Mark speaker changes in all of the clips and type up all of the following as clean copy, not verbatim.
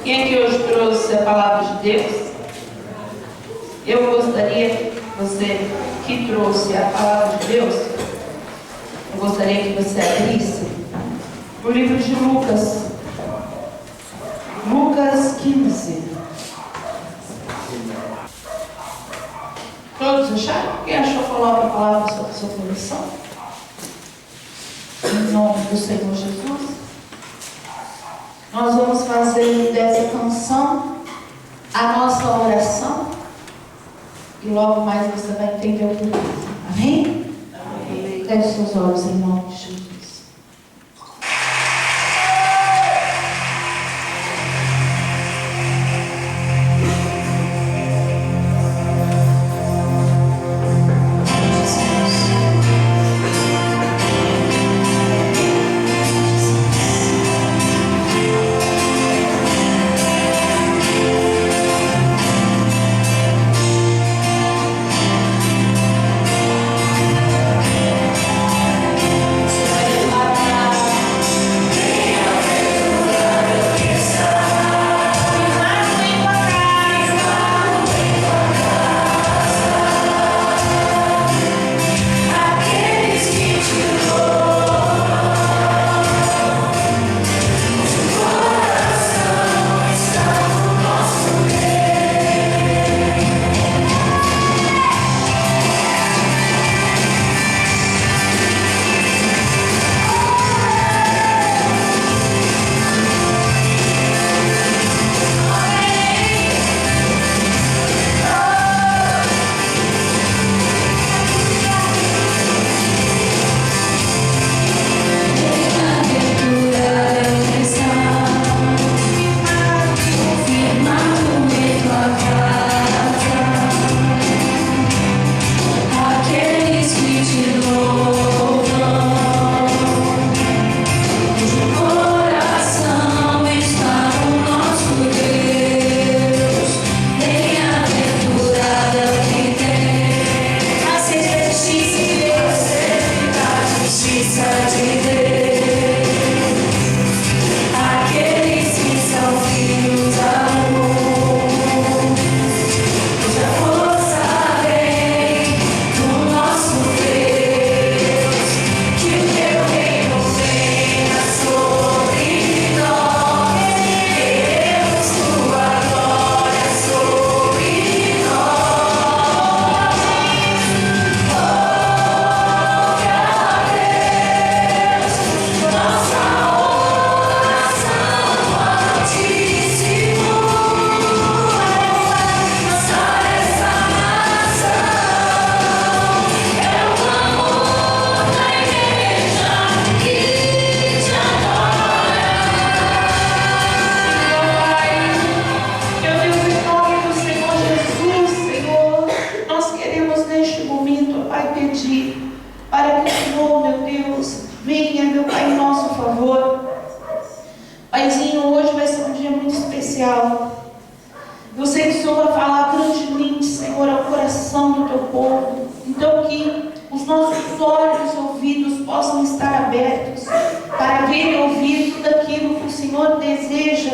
Speaker 1: Quem aqui hoje trouxe a palavra de Deus? Eu gostaria, você que trouxe a palavra de Deus, eu gostaria que você abrisse o livro de Lucas. Lucas 15. Todos acharam? Quem achou, coloca a palavra sobre o seu coração. Em nome do Senhor Jesus. Nós vamos fazer dessa canção a nossa oração. E logo mais você vai entender o que é. Amém? Amém. Feche seus olhos em nome de Jesus. Para que o Senhor, meu Deus, venha, meu Pai, em nosso favor. Paizinho, hoje vai ser um dia muito especial. Eu sei que o Senhor vai falar grandemente, Senhor, ao coração do teu povo. Então que os nossos olhos e ouvidos possam estar abertos para ver e ouvir tudo aquilo que o Senhor deseja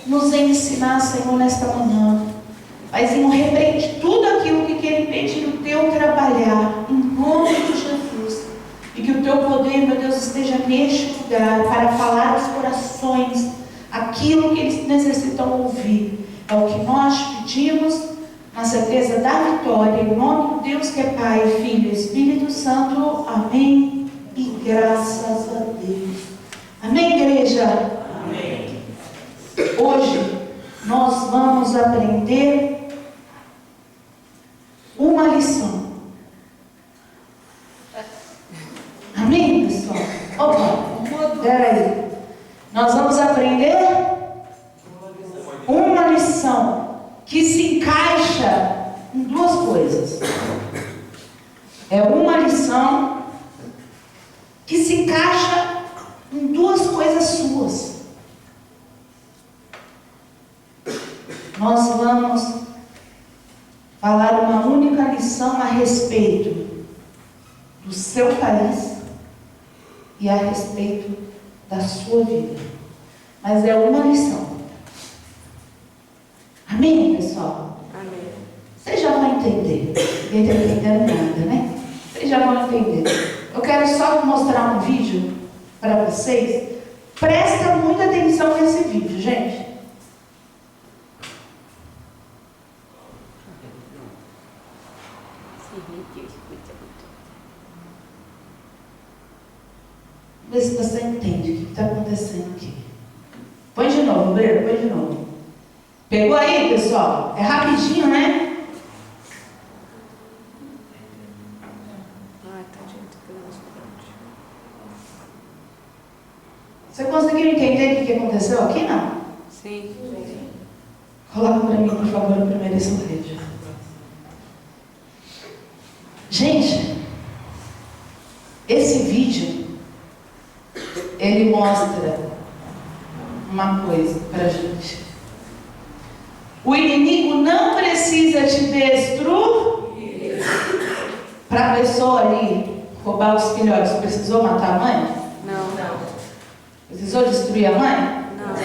Speaker 1: nos ensinar, Senhor, nesta manhã. Paizinho, repreende tudo aquilo que quer impedir o teu trabalhar, em nome de Jesus. E que o teu poder, meu Deus, esteja neste lugar para falar aos corações aquilo que eles necessitam ouvir. É o que nós pedimos, na certeza da vitória, em nome de Deus que é Pai, Filho e Espírito Santo. Amém. E graças a Deus. Amém, igreja? Amém. Hoje nós vamos aprender uma lição. Amém, pessoal? Opa, peraí. Nós vamos aprender uma lição que se encaixa em duas coisas. É uma lição que se encaixa em duas coisas suas. Nós vamos falar uma única lição a respeito do seu país e a respeito da sua vida. Mas é uma lição. pessoal?
Speaker 2: Amém.
Speaker 1: Vocês já vão entender. Ninguém está entendendo nada, né? Vocês já vão entender. Eu quero só mostrar um vídeo para vocês. Presta muita atenção nesse vídeo, gente. Vê se você entende o que está acontecendo aqui. Põe de novo, Breno, põe de novo. Pegou aí, pessoal? É rapidinho, né?
Speaker 2: Ai, tadinho, tô pegando os pontos.
Speaker 1: Você conseguiu entender o que aconteceu aqui, não?
Speaker 2: Sim.
Speaker 1: Coloca para mim, por favor, o primeiro slide. Gente, esse vídeo, ele mostra uma coisa para a gente. O inimigo não precisa te destruir. Para a pessoa ali roubar os filhotes, precisou matar a mãe?
Speaker 2: Não.
Speaker 1: Precisou destruir a mãe?
Speaker 2: Não.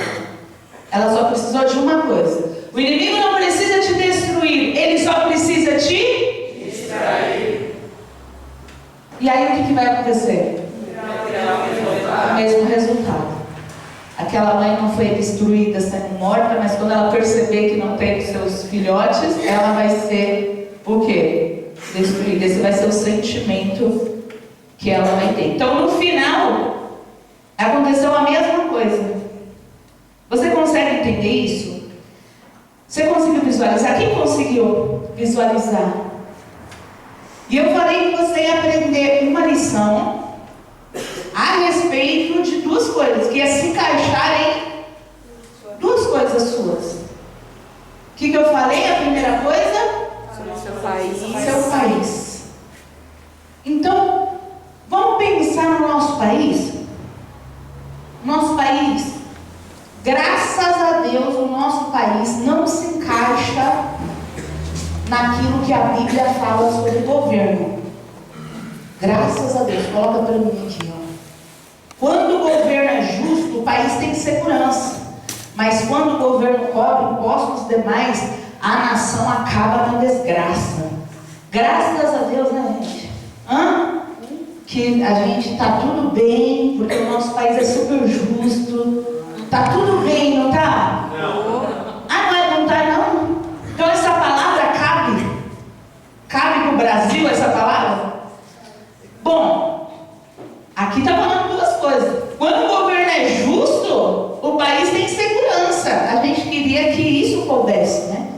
Speaker 1: Ela só precisou de uma coisa. O inimigo não precisa te destruir, ele só precisa te distrair. E aí o que vai acontecer? O mesmo resultado. Aquela mãe não foi destruída sendo morta, mas quando ela perceber que não tem os seus filhotes, ela vai ser o quê? Destruída. Esse vai ser o sentimento que ela vai ter. Então, no final, aconteceu a mesma coisa. Você consegue entender isso? Você conseguiu visualizar? Quem conseguiu visualizar? E eu falei que você ia aprender uma lição a respeito de duas coisas, que ia se encaixar em duas coisas suas. O que eu falei? A primeira coisa?
Speaker 2: Sobre o seu país.
Speaker 1: Seu país. Então, vamos pensar no nosso país? Nosso país, graças a Deus, o nosso país não se encaixa naquilo que a Bíblia fala sobre governo. Graças a Deus. Coloca para mim aqui, ó. Quando o governo é justo, o país tem segurança. Mas quando o governo cobra impostos demais, a nação acaba na desgraça. Graças a Deus, né, gente? Que a gente está tudo bem, porque o nosso país é super justo. Está tudo bem, não está?
Speaker 2: Não.
Speaker 1: Não está não? Então essa palavra cabe? Cabe para o Brasil essa palavra? Bom, aqui está falando duas coisas. Quando o governo é justo, o país tem segurança. A gente queria que isso coubesse, né?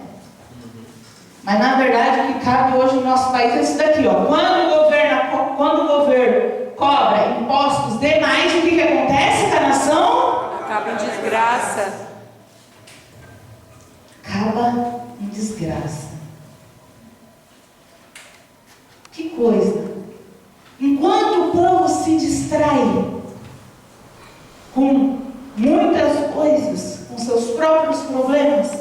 Speaker 1: Mas na verdade o que cabe hoje no nosso país é isso daqui, ó. Quando o governo cobra impostos demais, o que acontece com a nação?
Speaker 2: Acaba em desgraça.
Speaker 1: Acaba em desgraça. Que coisa. Enquanto o povo se distrai com muitas coisas, com seus próprios problemas,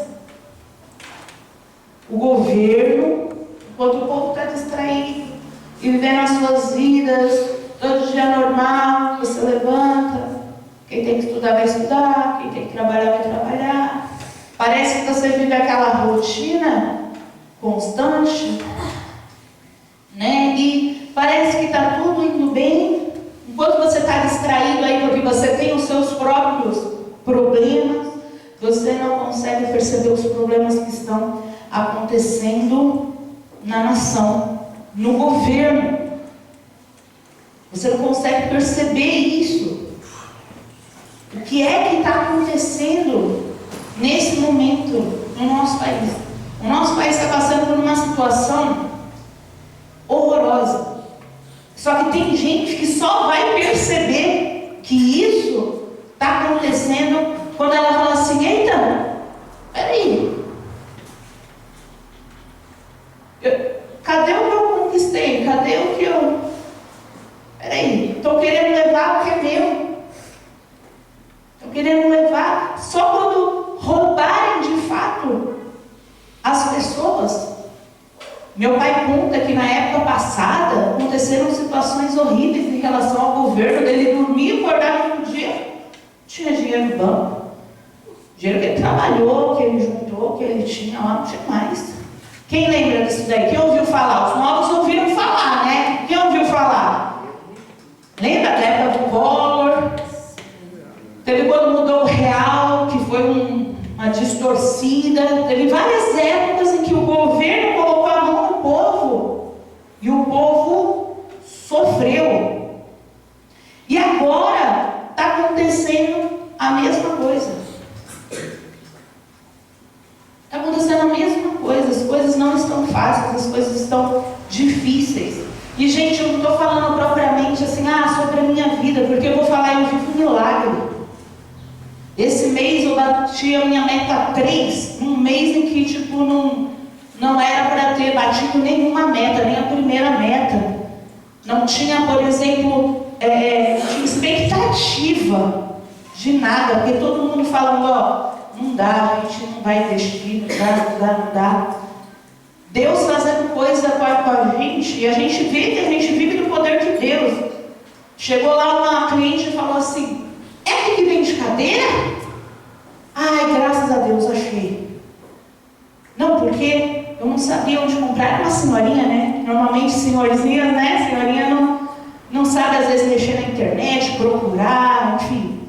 Speaker 1: o governo, enquanto o povo está distraído e vivendo as suas vidas, todo dia normal, você levanta, quem tem que estudar vai estudar, quem tem que trabalhar vai trabalhar. Parece que você vive aquela rotina constante, né? E parece que está tudo indo bem, enquanto você está distraído aí porque você tem os seus próprios problemas, você não consegue perceber os problemas que estão acontecendo na nação, no governo. Você não consegue perceber isso. O que é que está acontecendo nesse momento no nosso país? O nosso país está passando por uma situação horrorosa. Só que tem gente que só vai perceber que isso está acontecendo quando ela fala assim: eita, peraí, cadê o que eu conquistei? Cadê o que eu... Peraí, estou querendo levar o que é meu. Estou querendo levar só quando roubarem de fato as pessoas. Meu pai conta que na época passada aconteceram situações horríveis em relação ao governo dele dormir e acordar no dia. Tinha dinheiro no banco. Dinheiro que ele trabalhou, que ele juntou, que ele tinha lá, não tinha mais. Quem lembra disso daí? Quem ouviu falar? Os novos ouviram falar, né? Quem ouviu falar? Lembra da época do Collor? Teve quando mudou o real, que foi uma distorcida. Teve várias épocas em que o governo colocou a mão no povo. E o povo sofreu. E agora está acontecendo a mesma coisa. Está acontecendo a mesma coisa. As coisas não estão fáceis, as coisas estão difíceis. E, gente, eu não estou falando propriamente assim, sobre a minha vida, porque eu vou falar, eu vivo um milagre. Esse mês eu bati a minha meta 3, num mês em que, não era para ter batido nenhuma meta, nem a primeira meta. Não tinha, por exemplo, tinha expectativa de nada, porque todo mundo falando, não dá, a gente não vai investir, não dá. Deus fazendo coisa com a gente, e a gente vive do poder de Deus. Chegou lá uma cliente e falou assim, é que vende cadeira? Ai, graças a Deus, achei. Não, porque eu não sabia onde comprar. Era uma senhorinha, né? Normalmente senhorzinha, né? Senhorinha não sabe às vezes mexer na internet, procurar, enfim.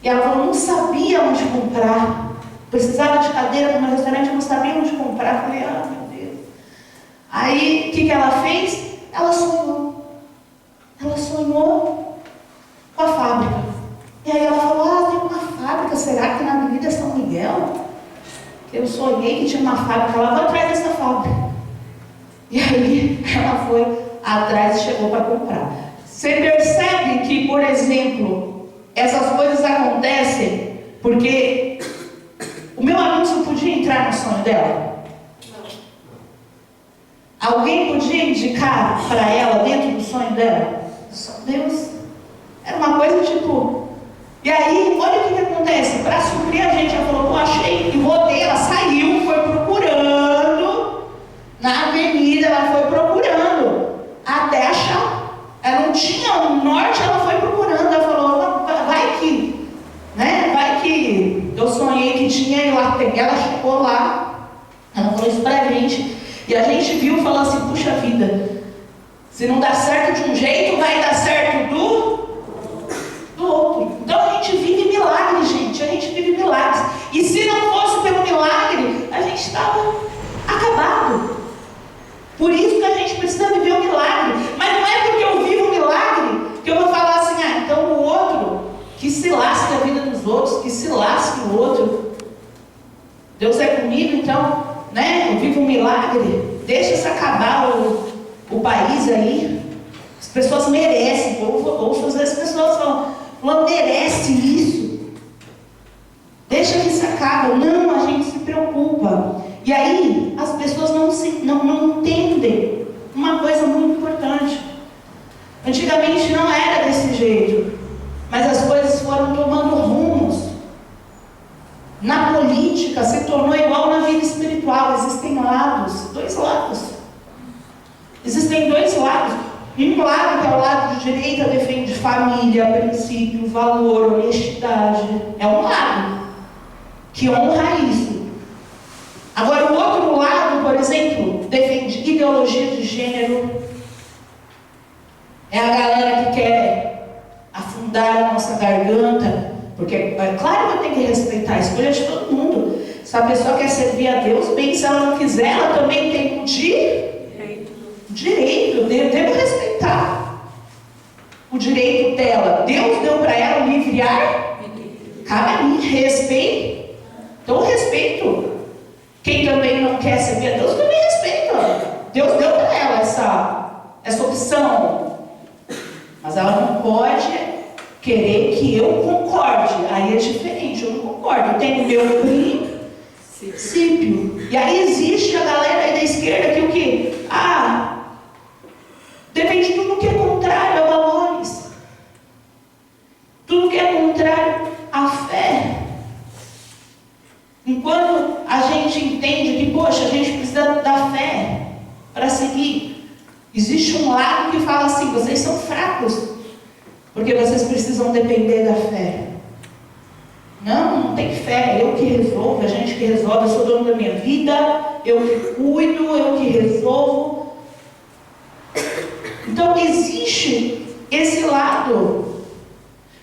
Speaker 1: E ela falou, não sabia onde comprar. Precisava de cadeira para um restaurante, eu não sabia onde comprar. Eu falei, meu Deus. Aí, o que ela fez? Ela sonhou. Ela sonhou com a fábrica. E aí ela falou, tem uma fábrica, será que na Avenida São Miguel? Eu sonhei que tinha uma fábrica, ela vai atrás dessa fábrica. E aí ela foi atrás e chegou para comprar. Você percebe que, por exemplo, essas coisas acontecem porque o meu anúncio podia entrar no sonho dela? Alguém podia indicar para ela dentro do sonho dela? Só Deus. Era uma coisa tipo... E aí, olha o que acontece. Para suprir a gente, ela falou, achei. E rodei, ela saiu, foi procurando. Na avenida, ela foi procurando. Até achar. Ela não tinha um norte, ela foi procurando. Ela falou, vai que... né? Vai que eu sonhei que tinha e lá tem. Ela chegou lá. Ela falou isso pra gente. E a gente viu e falou assim, puxa vida. Se não dá certo de um jeito, vai dar certo do outro. Então a gente vive milagres, gente. A gente vive milagres. E se não fosse pelo milagre, a gente estava acabado. Por isso que a gente precisa viver o milagre. Mas não é porque eu vivo o milagre que eu vou falar assim, então o outro, que se lasque a vida dos outros, que se lasque o outro. Deus é comigo, então, né? Eu vivo um milagre. Deixa se acabar o país aí. As pessoas merecem. Ouço às vezes as pessoas falam, não merece isso. Deixa que se acabe. Não, a gente se preocupa. E aí, as pessoas não entendem uma coisa muito importante. Antigamente não era desse jeito. Mas as coisas foram tomando rumos. Na política se tornou igual na vida espiritual. Existem lados, 2 lados. Existem 2 lados. Um lado, que é o lado de direita, defende família, princípio, valor, honestidade. É um lado que honra isso. Agora, o outro lado, por exemplo, defende ideologia de gênero. É a galera que quer afundar a nossa garganta. Porque, é claro que eu tenho que respeitar a escolha de todo mundo. Se a pessoa quer servir a Deus, bem, se ela não quiser, ela também tem o direito. Eu devo respeitar o direito dela. Deus deu para ela o livre-ar. Cabe a mim, respeito. Então eu respeito. Quem também não quer servir a Deus, também respeita. Deus deu para ela essa opção. Mas ela não pode querer que eu concorde. Aí é diferente, eu não concordo. Eu tenho o meu princípio. E aí existe a galera aí da esquerda que o quê? Depende de tudo que é contrário a valores. Tudo que é contrário à fé. Enquanto a gente entende que, poxa, a gente precisa da fé para seguir, existe um lado que fala assim, vocês são fracos, porque vocês precisam depender da fé. Não tem fé, eu que resolvo, a gente que resolve, eu sou dono da minha vida, eu que cuido, eu que resolvo. Então existe esse lado.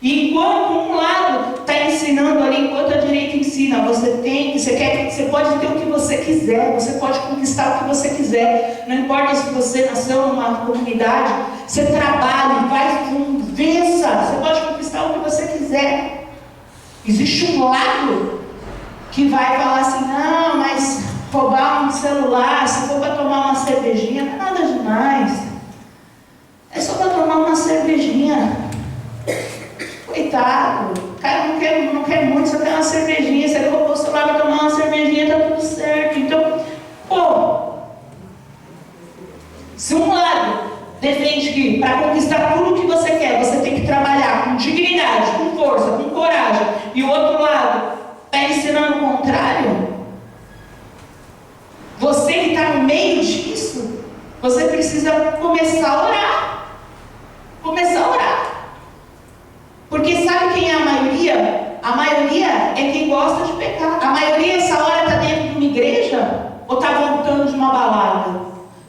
Speaker 1: E enquanto um lado está ensinando ali, enquanto a direita ensina, você pode ter o que você quiser, você pode conquistar o que você quiser. Não importa se você nasceu numa comunidade, você trabalha, vai fundo, vença, você pode conquistar o que você quiser. Existe um lado que vai falar assim, não, mas roubar um celular, se for para tomar uma cervejinha, não é nada demais. É só para tomar uma cervejinha. Coitado, o cara não quer muito, só quer uma cervejinha. Se ele roubou o celular para tomar uma cervejinha, tá tudo certo. Então, se um lado defende que para conquistar tudo o que você quer, você tem que trabalhar com dignidade, com força, com coragem, e o outro lado está ensinando o contrário, você que está no meio disso, você precisa começar a orar. Começar a orar. Porque sabe quem é a maioria? A maioria é quem gosta de pecar. A maioria essa hora está dentro de uma igreja ou está voltando de uma balada,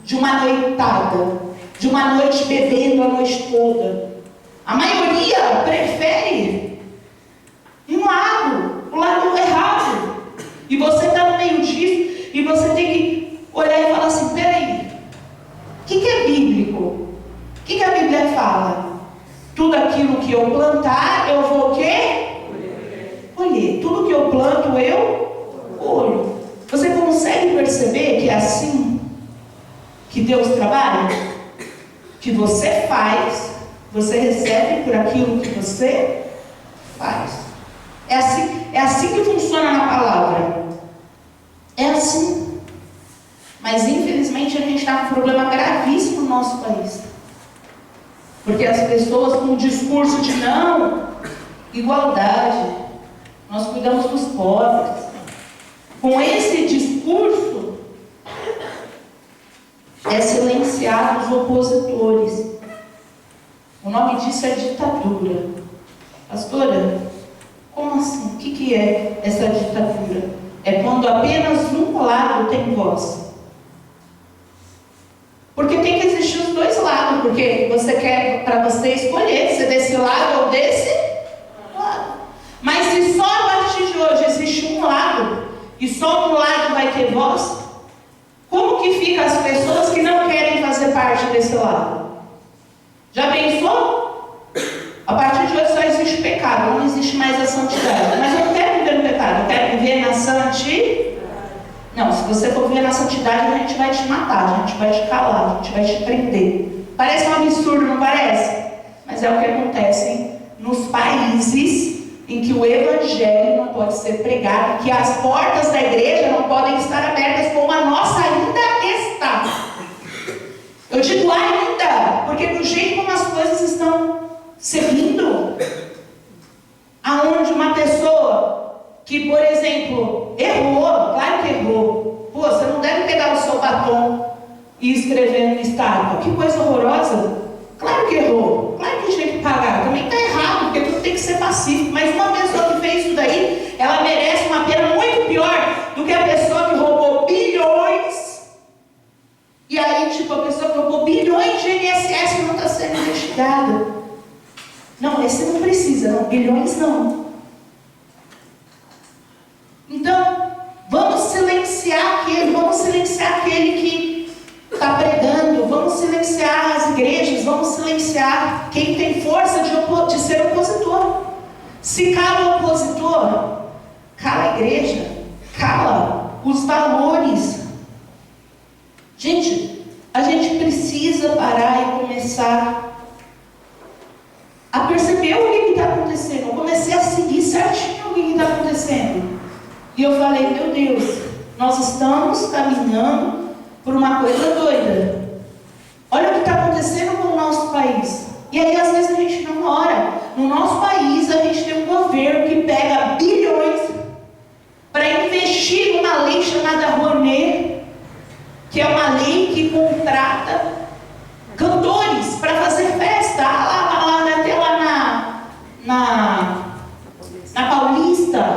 Speaker 1: de uma noitada, de uma noite bebendo a noite toda. A maioria prefere um lado, o lado errado. E você está no meio disso e você tem que olhar e falar assim, peraí, o que é bíblico? O que a Bíblia fala? Tudo aquilo que eu plantar, eu vou o quê? Colher. Tudo que eu planto, eu colho. Você consegue perceber que é assim que Deus trabalha? Que você faz, você recebe por aquilo que você faz. É assim que funciona na palavra. É assim. Mas infelizmente a gente está com um problema gravíssimo no nosso país. Porque as pessoas com o discurso de não, igualdade, nós cuidamos dos pobres. Com esse discurso, é silenciar os opositores. O nome disso é ditadura. Pastora, como assim? O que é essa ditadura? É quando apenas um lado tem voz. Porque tem que existir os dois lados, porque você quer para você escolher se desse lado ou desse lado. Mas se só a partir de hoje existe um lado, e só um lado vai ter voz, como que fica as pessoas que não querem fazer parte desse lado? Já pensou? A partir de hoje só existe pecado, não existe mais a santidade. Mas eu não quero viver no pecado, eu quero viver na santidade. Não, se você for viver na santidade, a gente vai te matar, a gente vai te calar, a gente vai te prender. Parece um absurdo, não parece? Mas é o que acontece nos países em que o evangelho não pode ser pregado, que as portas da igreja não podem estar abertas como a nossa ainda está. Eu digo ainda, porque do jeito como as coisas estão seguindo, aonde uma pessoa que, por exemplo, errou, claro que errou. Pô, você não deve pegar o seu batom e escrever no estátua. Que coisa horrorosa. Claro que errou. Claro que a gente tem que pagar. Também está errado, porque tudo tem que ser pacífico. Mas uma pessoa que fez isso daí, ela merece uma pena muito pior do que a pessoa que roubou bilhões. E aí, tipo, a pessoa que roubou bilhões de INSS não está sendo investigada. Não, esse não precisa, não. Bilhões não. Então, vamos silenciar aquele que está pregando, vamos silenciar as igrejas, vamos silenciar quem tem força de ser opositor. Se cala o opositor, cala a igreja, cala os valores. Gente, a gente precisa parar e começar a perceber o que está acontecendo. Eu comecei a seguir certinho o que está acontecendo. E eu falei, meu Deus, nós estamos caminhando por uma coisa doida. Olha o que está acontecendo com o nosso país. E aí, às vezes, a gente não ora. No nosso país, a gente tem um governo que pega bilhões para investir numa lei chamada Rouanet, que é uma lei que contrata cantores para fazer festa. Até lá na Paulista,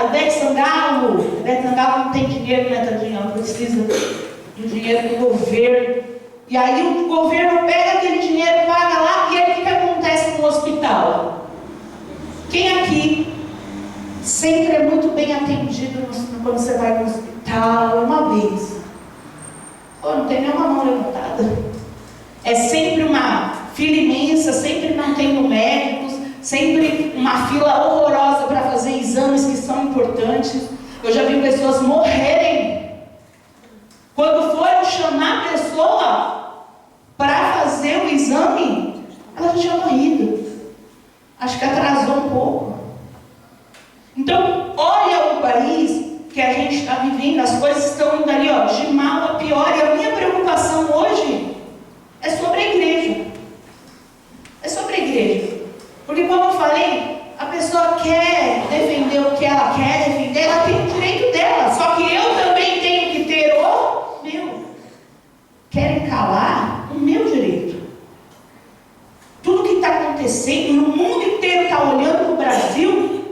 Speaker 1: a Ivete Sangalo. A Ivete Sangalo não tem dinheiro, né, tadinha? Ela precisa do dinheiro do governo. E aí o governo pega aquele dinheiro, paga lá, e aí o que acontece no hospital? Quem aqui sempre é muito bem atendido quando você vai no hospital? É uma vez. Pô, não tem nenhuma mão levantada. É sempre uma fila imensa, sempre não tem médicos, sempre uma fila horrorosa para fazer exames que são importantes. Eu já vi pessoas morrerem quando foram chamar a pessoa para fazer o exame, ela já tinha morrido. Acho que atrasou um pouco. Então, olha o país que a gente está vivendo, as coisas estão indo ali, ó, de mal a pior. E a minha preocupação hoje é sobre a igreja. É sobre a igreja. Porque, como eu falei, a pessoa quer defender o que ela quer defender, ela tem o direito dela. Só que eu também tenho que ter o meu. Querem calar o meu direito. Tudo que está acontecendo, no mundo inteiro está olhando para o Brasil,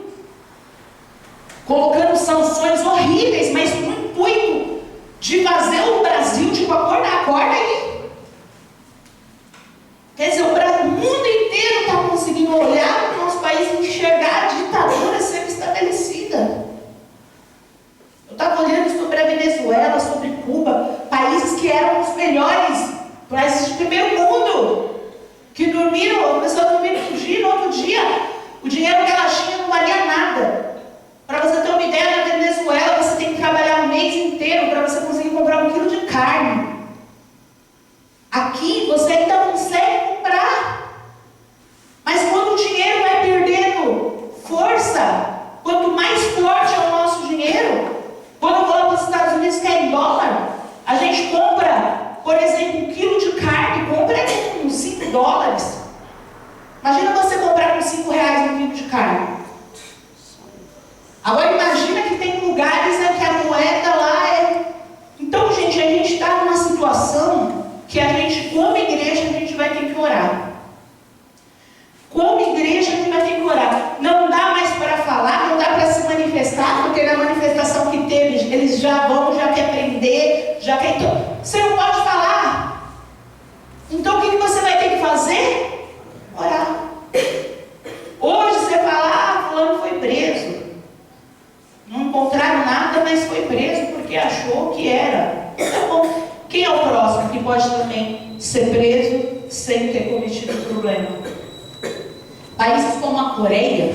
Speaker 1: colocando sanções horríveis, mas com o intuito de fazer o Brasil, tipo, acorda aí. Quer dizer, o mundo inteiro está conseguindo olhar para o nosso país e enxergar a ditadura sendo estabelecida. Eu estava olhando sobre a Venezuela, sobre Cuba, países que eram os melhores, países de primeiro mundo, que dormiram, a pessoa dormiu um dia e no outro dia, o dinheiro que ela tinha não valia nada. Para você ter uma ideia, na Venezuela você tem que trabalhar um mês inteiro para você conseguir comprar 1 quilo de carne. Aqui você ainda consegue comprar. Mas quando o dinheiro vai perdendo força, quanto mais forte é o nosso dinheiro, quando eu vou lá para os Estados Unidos que é em dólar, a gente compra, por exemplo, 1 quilo de carne, compra com $5. Imagina você comprar com R$5 1 quilo de carne. Agora imagina que tem lugares, né, que a moeda lá é... Então, gente, a gente está numa situação que a gente, como igreja, a gente vai ter que orar. Como igreja, a gente vai ter que orar. Não dá mais para falar, não dá para se manifestar, porque na manifestação que teve, eles já quer prender, já quer... Então, você não pode falar. Então, o que você vai ter que fazer? Orar. Hoje você fala, fulano foi preso. Não encontraram nada, mas foi preso porque achou que era. Tá bom. Quem é o próximo que pode também ser preso sem ter cometido problema? Países como a Coreia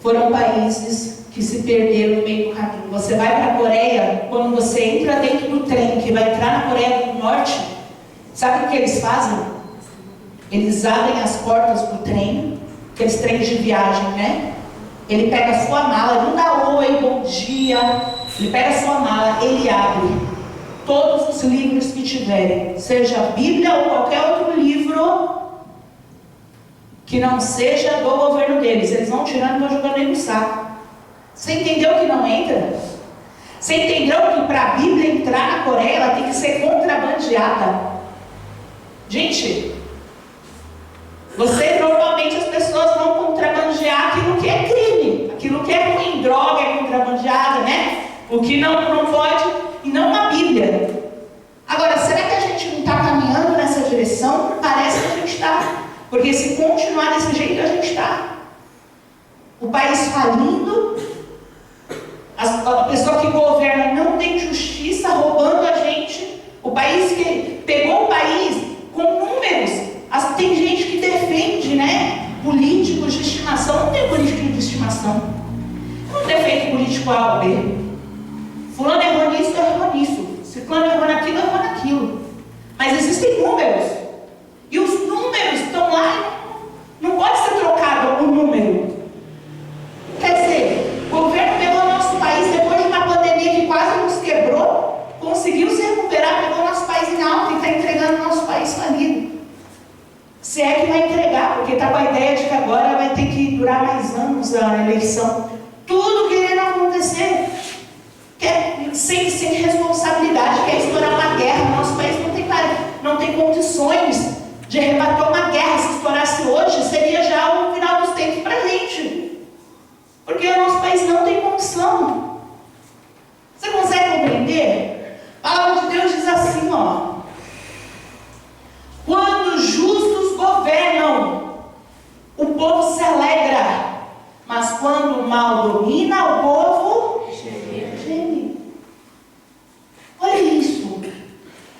Speaker 1: foram países que se perderam no meio do caminho. Você vai para a Coreia, quando você entra dentro do trem que vai entrar na Coreia do Norte, sabe o que eles fazem? Eles abrem as portas do trem, aqueles trens de viagem, né? Ele pega a sua mala, não dá oi, bom dia. Ele pega a sua mala, ele abre todos os livros que tiverem, seja a Bíblia ou qualquer outro livro que não seja do governo deles. Eles vão tirando e vão jogando aí no saco. Você entendeu que não entra? Você entendeu que para a Bíblia entrar na Coreia, ela tem que ser contrabandeada? Gente, normalmente as pessoas vão contrabandear aquilo que é crime, aquilo que é ruim, droga é contrabandeada, né? O que não pode, e não a Bíblia. Agora, será que a gente não está caminhando nessa direção? Parece que a gente está. Porque se continuar desse jeito, a gente está. O país falindo, a pessoa que governa não tem justiça, roubando a gente. O país que pegou o país com números. Tem gente que defende, né? Políticos de estimação. Não tem político de estimação. Não tem feito político A ou B. Fulano errou nisso, errou nisso. Ciclano errou naquilo, errou naquilo. Mas existem números. E os números estão lá. Não pode ser trocado o número. Quer dizer, o governo pegou o nosso país depois de uma pandemia que quase nos quebrou, conseguiu se recuperar, pegou o nosso país em alta e está entregando o nosso país falido. Se é que vai entregar, porque está com a ideia de que agora vai ter que durar mais anos a eleição. Tudo querendo acontecer. Sem responsabilidade, quer estourar uma guerra. Nosso país não tem condições de rebater uma guerra. Se estourasse hoje, seria já o final dos tempos para a gente. quando o mal domina, o povo geme. Olha isso.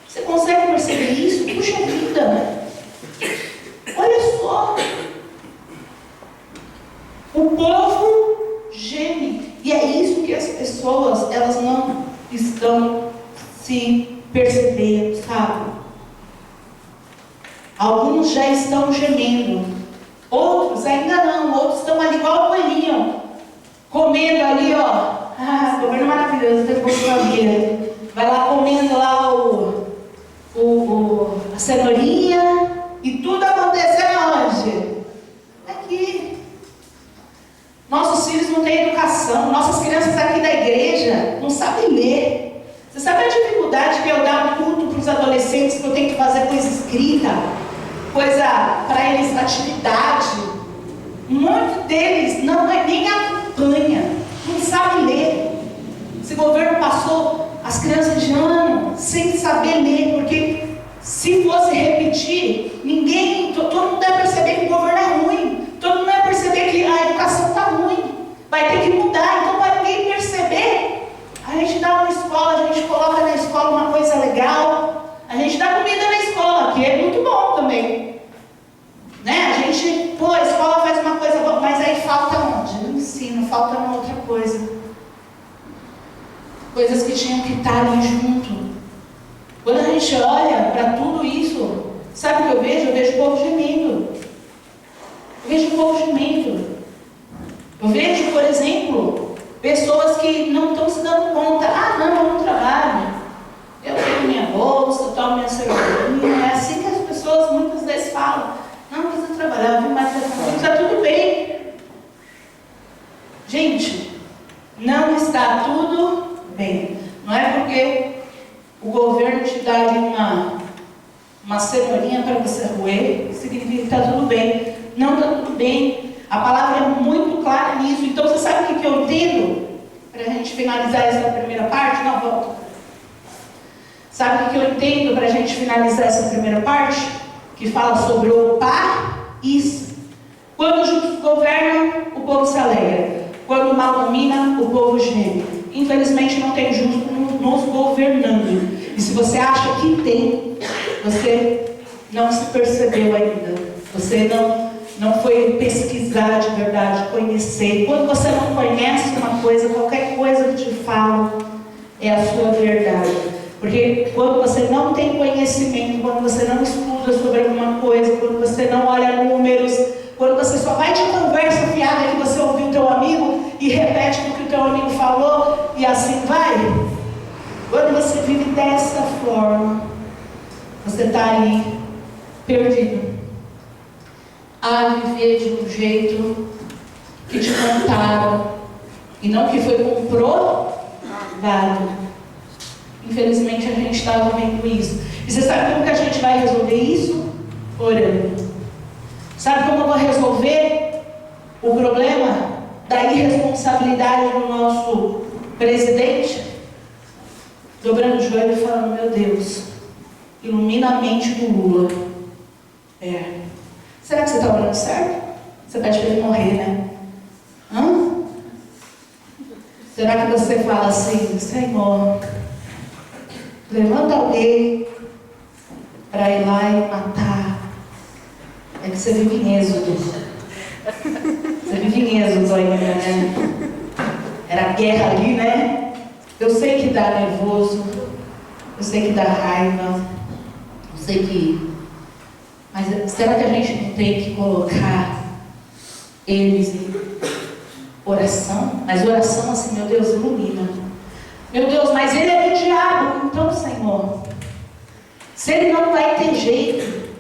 Speaker 1: Você consegue perceber isso? Puxa vida. Olha só. O povo geme. E é isso que as pessoas, elas não estão se percebendo, sabe? Alguns já estão gemendo. Outros ainda não. Outros estão ali igual o coelhinho. Comendo ali, ó. Ah, governo maravilhoso, tem pouco família. Vai lá comendo lá a cenourinha. E tudo acontecendo aonde? Aqui. Nossos filhos não têm educação. Nossas crianças aqui da igreja não sabem ler. Você sabe a dificuldade que eu dar culto para os adolescentes, que eu tenho que fazer coisa escrita, coisa para eles, atividade. Muitos deles não é nem acompanha, não sabe ler. Esse governo passou as crianças de ano sem saber ler, porque se fosse repetir, todo mundo vai perceber que o governo é ruim, todo mundo vai perceber que a educação está ruim, vai ter que mudar. Então, para ninguém perceber, a gente dá uma escola, a gente coloca na escola uma coisa legal, a gente dá comida na escola, que é muito bom também, né? A escola faz uma coisa boa, mas aí falta onde? No ensino, falta uma outra coisa, coisas que tinham que estar ali junto. Quando a gente olha para tudo isso, sabe o que eu vejo? Eu vejo o povo gemendo. Eu vejo o povo gemendo. Eu vejo, por exemplo, pessoas que não estão se dando conta. Ah, não, eu não trabalho. Eu tenho minha bolsa, eu tomo minha cervejinha. É assim que as pessoas muitas vezes falam. Não precisa trabalhar, eu vim mais da família. Está tudo bem. Gente, não está tudo bem. Não é porque o governo te dá ali uma cenourinha para você roer, significa que está tudo bem. Não está tudo bem. A palavra é muito clara nisso. Então, você sabe o que eu entendo? Para a gente finalizar essa primeira parte? Não, volta. Sabe o que eu entendo para a gente finalizar essa primeira parte? Que fala sobre o país. Quando os justos governam, o povo se alegra. Quando o mal domina, o povo geme. Infelizmente, não tem justo nos governando. E se você acha que tem, você não se percebeu ainda. Você não foi pesquisar de verdade, conhecer. Quando você não conhece uma coisa, qualquer coisa que te falam é a sua verdade. Porque quando você não tem conhecimento, quando você não estuda sobre alguma coisa, quando você não olha números, quando você só vai de conversa fiada que você ouviu o teu amigo e repete o que o teu amigo falou e assim vai. Quando você vive dessa forma, você está ali perdido. A viver de um jeito que te contaram e não que foi comprovado. Infelizmente a gente estava vendo isso. E você sabe como que a gente vai resolver isso? Orando. Sabe como eu vou resolver o problema da irresponsabilidade do nosso presidente? Dobrando o joelho e falando: meu Deus, ilumina a mente do Lula. Será que você está orando certo? Você pede para ele morrer, né? Será que você fala assim: Senhor, levanta alguém para ir lá e matar? É que você vive em Êxodo. Você vive em Êxodo ainda, né? Era guerra ali, né? Eu sei que dá nervoso, eu sei que dá raiva, eu sei que... Mas será que a gente não tem que colocar eles em oração? Mas oração assim: meu Deus, ilumina. Meu Deus, mas ele é do diabo. Então, Senhor, se ele não vai ter jeito,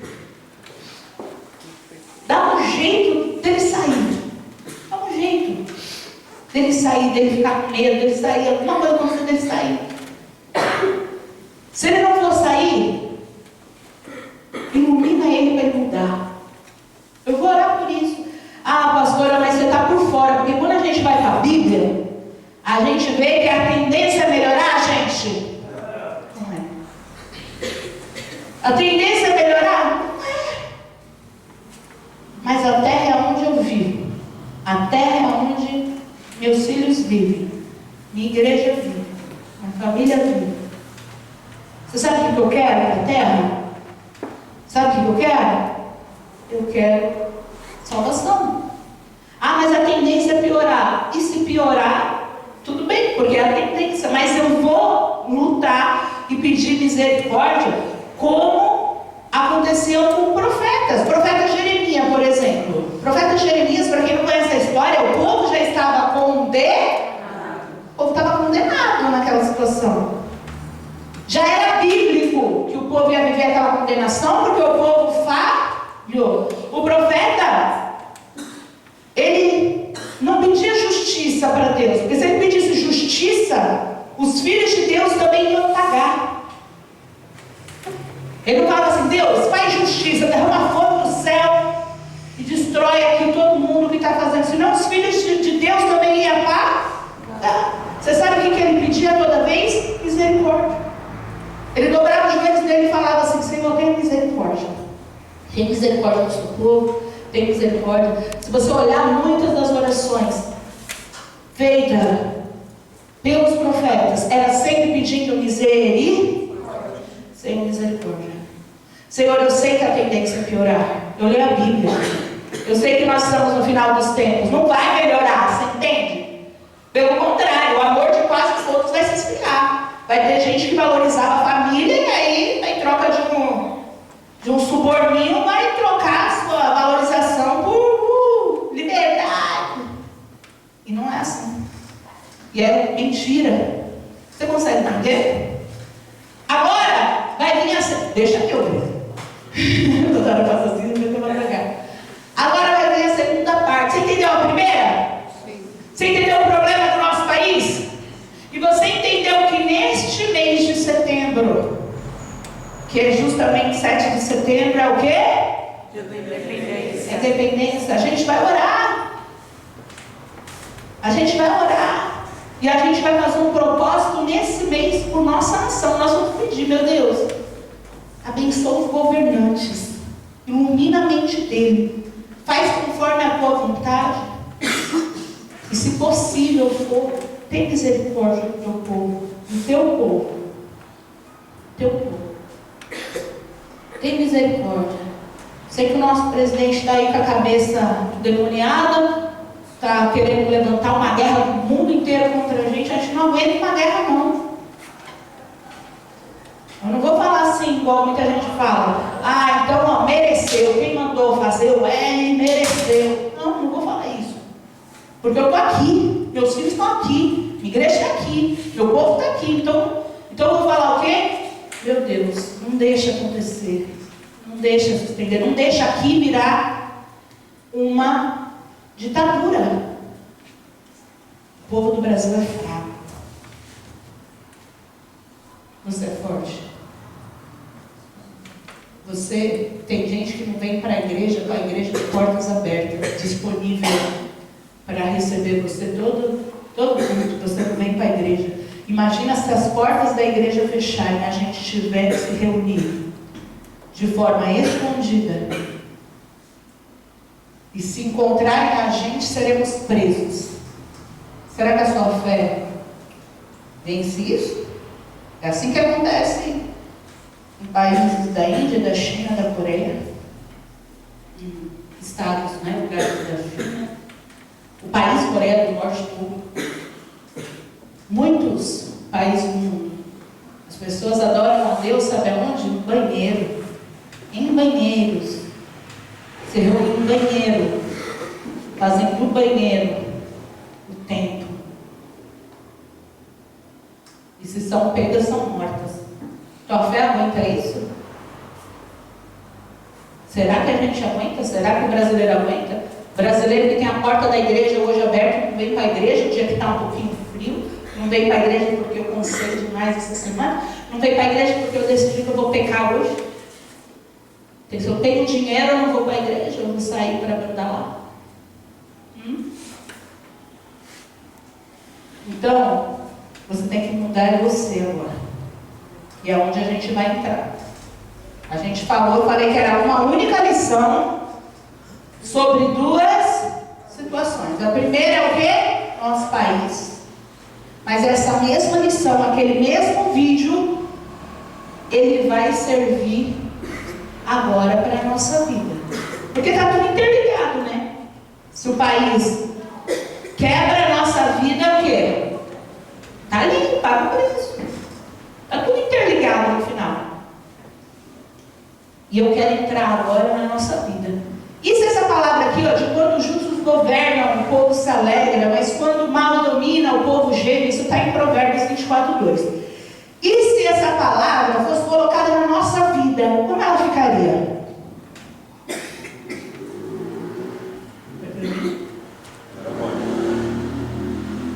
Speaker 1: dá um jeito dele sair. Dá um jeito dele sair, dele ficar com medo, dele sair, alguma coisa acontecer dele sair. Se ele não for sair, ilumina ele para ele mudar. Eu vou orar por isso. Ah, pastora, mas você está por fora. Porque quando a gente vai para a Bíblia, a gente vê que a tendência é melhorar, gente. Não é. A tendência é melhorar? Não é. Mas a terra é onde eu vivo. A terra é onde meus filhos vivem, minha igreja vive, minha família vive. Você sabe o que eu quero na terra? Sabe o que eu quero? Eu quero salvação. Ah, mas a tendência é piorar. E se piorar, tudo bem, porque é a tendência. Mas eu vou lutar e pedir misericórdia, como aconteceu com profetas. O profeta Jeremias, por exemplo. O profeta Jeremias, para quem não conhece a história, o povo já estava condenado. O povo estava condenado naquela situação. Já era bíblico que o povo ia viver aquela condenação, porque o povo falhou. O profeta, ele não pedia justiça para Deus, porque se ele pedisse justiça, os filhos de Deus também iam pagar. Ele não falava assim: Deus, faz justiça, derrama fogo do céu e destrói aqui todo mundo que está fazendo. Senão os filhos de Deus também iam pagar. Você sabe o que ele pedia toda vez? Misericórdia. Ele dobrava os joelhos dele e falava assim: Senhor, tenha misericórdia. Tenha misericórdia do seu povo, tenha misericórdia. Se você olhar muitas das orações feitas pelos profetas, era sempre pedindo misericórdia. Senhor, misericórdia. Senhor, eu sei que a tendência é piorar. Eu leio a Bíblia. Eu sei que nós estamos no final dos tempos. Não vai melhorar, você entende? Pelo contrário, o amor de quase todos vai se esfriar. Vai ter gente que valorizava a família e aí, em troca de um suborninho, vai trocar a sua valorização por liberdade. E não é assim. E é mentira. Você consegue entender? Agora, vai vir assim. Deixa eu ver. Toda hora eu faço assim, não vai devagar. Agora vai vir a segunda parte. Você entendeu a primeira? Sim. Você entendeu o problema do nosso país? E você entendeu que neste mês de setembro, que é justamente 7 de setembro, é o quê? Dia da Independência. É dependência. A gente vai orar. A gente vai orar. E a gente vai fazer um propósito nesse mês por nossa nação. Nós vamos pedir: meu Deus, abençoa os governantes, ilumina a mente dele, faz conforme a tua vontade. E se possível for, tem misericórdia do teu povo, do teu povo. Teu povo. Tem misericórdia. Sei que o nosso presidente está aí com a cabeça demoniada, está querendo levantar uma guerra do mundo inteiro contra a gente não aguenta uma guerra, não. Eu não vou falar assim, igual muita gente fala: ah, então ó, mereceu, quem mandou fazer o mereceu. Não vou falar isso. Porque eu estou aqui, meus filhos estão aqui, minha igreja está aqui, meu povo está aqui. Então eu vou falar o quê? Meu Deus, não deixa acontecer, não deixa suspender, não deixa aqui virar uma ditadura. O povo do Brasil é fraco. Você é forte. Você tem gente que não vem para a igreja, com a igreja de portas abertas, disponível para receber você todo mundo. Você não vem para a igreja. Imagina se as portas da igreja fecharem e a gente tiver que se reunir de forma escondida. E se encontrarem a gente, seremos presos. Será que a sua fé vence isso? É assim que acontece em países da Índia, da China, da Coreia, em estados, lugares da China. O país Coreia do Norte todo. Muitos países do mundo. As pessoas adoram a Deus, sabe aonde? No banheiro. Em banheiros. Se reúnem no banheiro. Fazem no banheiro o templo. E se são pegas, são mortas. Tua fé aguenta isso? Será que a gente aguenta? Será que o brasileiro aguenta? O brasileiro que tem a porta da igreja hoje aberta, não vem para a igreja, o dia que está um pouquinho frio, não vem para a igreja porque eu cansei demais essa semana, não vem para a igreja porque eu decidi que eu vou pecar hoje. Se eu tenho dinheiro, eu não vou para a igreja, eu vou sair para andar lá. Então, você tem que mudar você agora. E é onde a gente vai entrar. A gente falou, eu falei que era uma única lição sobre duas situações. lições. A primeira é o quê? Nosso país. Mas essa mesma lição, aquele mesmo vídeo, ele vai servir agora para a nossa vida. Porque está tudo interligado, né? Se o país quebra a nossa vida, o quê? Está ali, paga o preço. Está tudo interligado no final. E eu quero entrar agora na nossa vida. E se essa palavra aqui, ó, de quando os justos governam, o povo se alegra, mas quando o mal domina, o povo geme, isso está em Provérbios 24:2. E se essa palavra fosse colocada na nossa vida, como ela ficaria?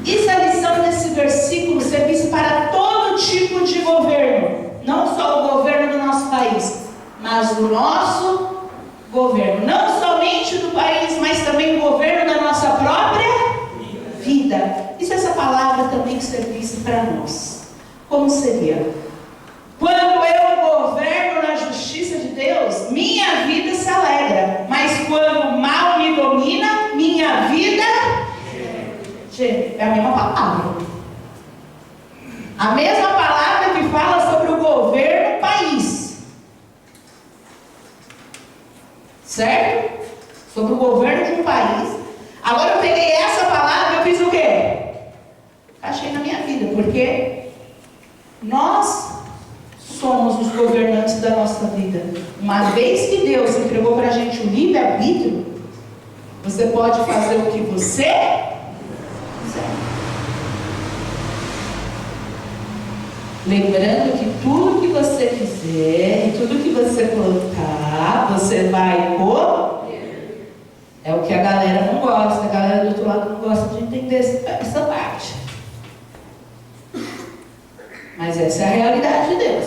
Speaker 1: E se a lição desse versículo servisse para todo tipo de governo, não só o governo do nosso país, mas do nosso governo, não somente do país, mas também o governo da nossa própria vida. E se essa palavra também servisse para nós? Como seria? Quando eu governo na justiça de Deus, minha vida se alegra, mas quando o mal me domina, minha vida geme. É a mesma palavra. A mesma palavra que fala sobre o governo país. Certo? Sobre o governo de um país. Agora eu peguei essa palavra e eu fiz o quê? Achei na minha vida, porque nós somos os governantes da nossa vida. Uma vez que Deus entregou para a gente o livre-arbítrio, você pode fazer o que você quiser. Lembrando que tudo que você fizer e tudo que você plantar, você vai colher. É o que a galera não gosta. A galera do outro lado não gosta de entender essa parte. Mas essa é a realidade de Deus.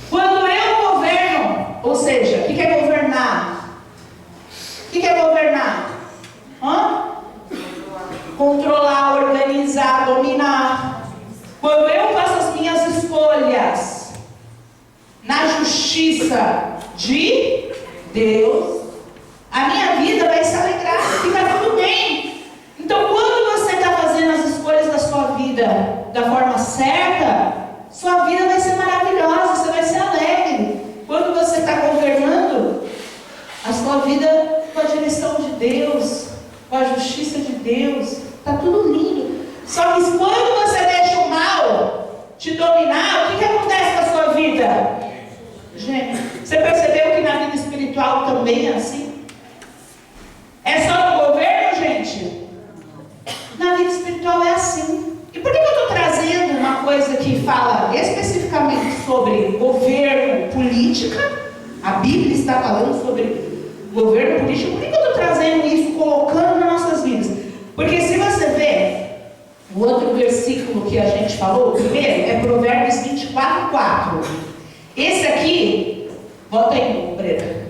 Speaker 1: Quando eu governo, ou seja, o que é governar? O que é governar? Controlar, organizar, dominar. Quando eu faço as minhas escolhas na justiça de Deus, a minha vida vai se alegrar, fica tudo bem. Então, quando você está fazendo as escolhas da sua vida da forma certa, sua vida vai ser maravilhosa, você vai ser alegre. Quando você está governando a sua vida com a direção de Deus, com a justiça de Deus, está tudo lindo. Só que quando você deixa o mal te dominar, o que acontece com a sua vida? Gente, você percebeu que na vida espiritual também é assim? É só no governo, gente? Na vida espiritual é assim. E por que eu estou trazendo uma coisa que fala especificamente sobre governo, política? A Bíblia está falando sobre governo político. Por que eu estou trazendo isso, colocando nas nossas vidas? Porque se você ver o outro versículo que a gente falou, o primeiro é Provérbios 24:4. Esse aqui, bota aí, Breda.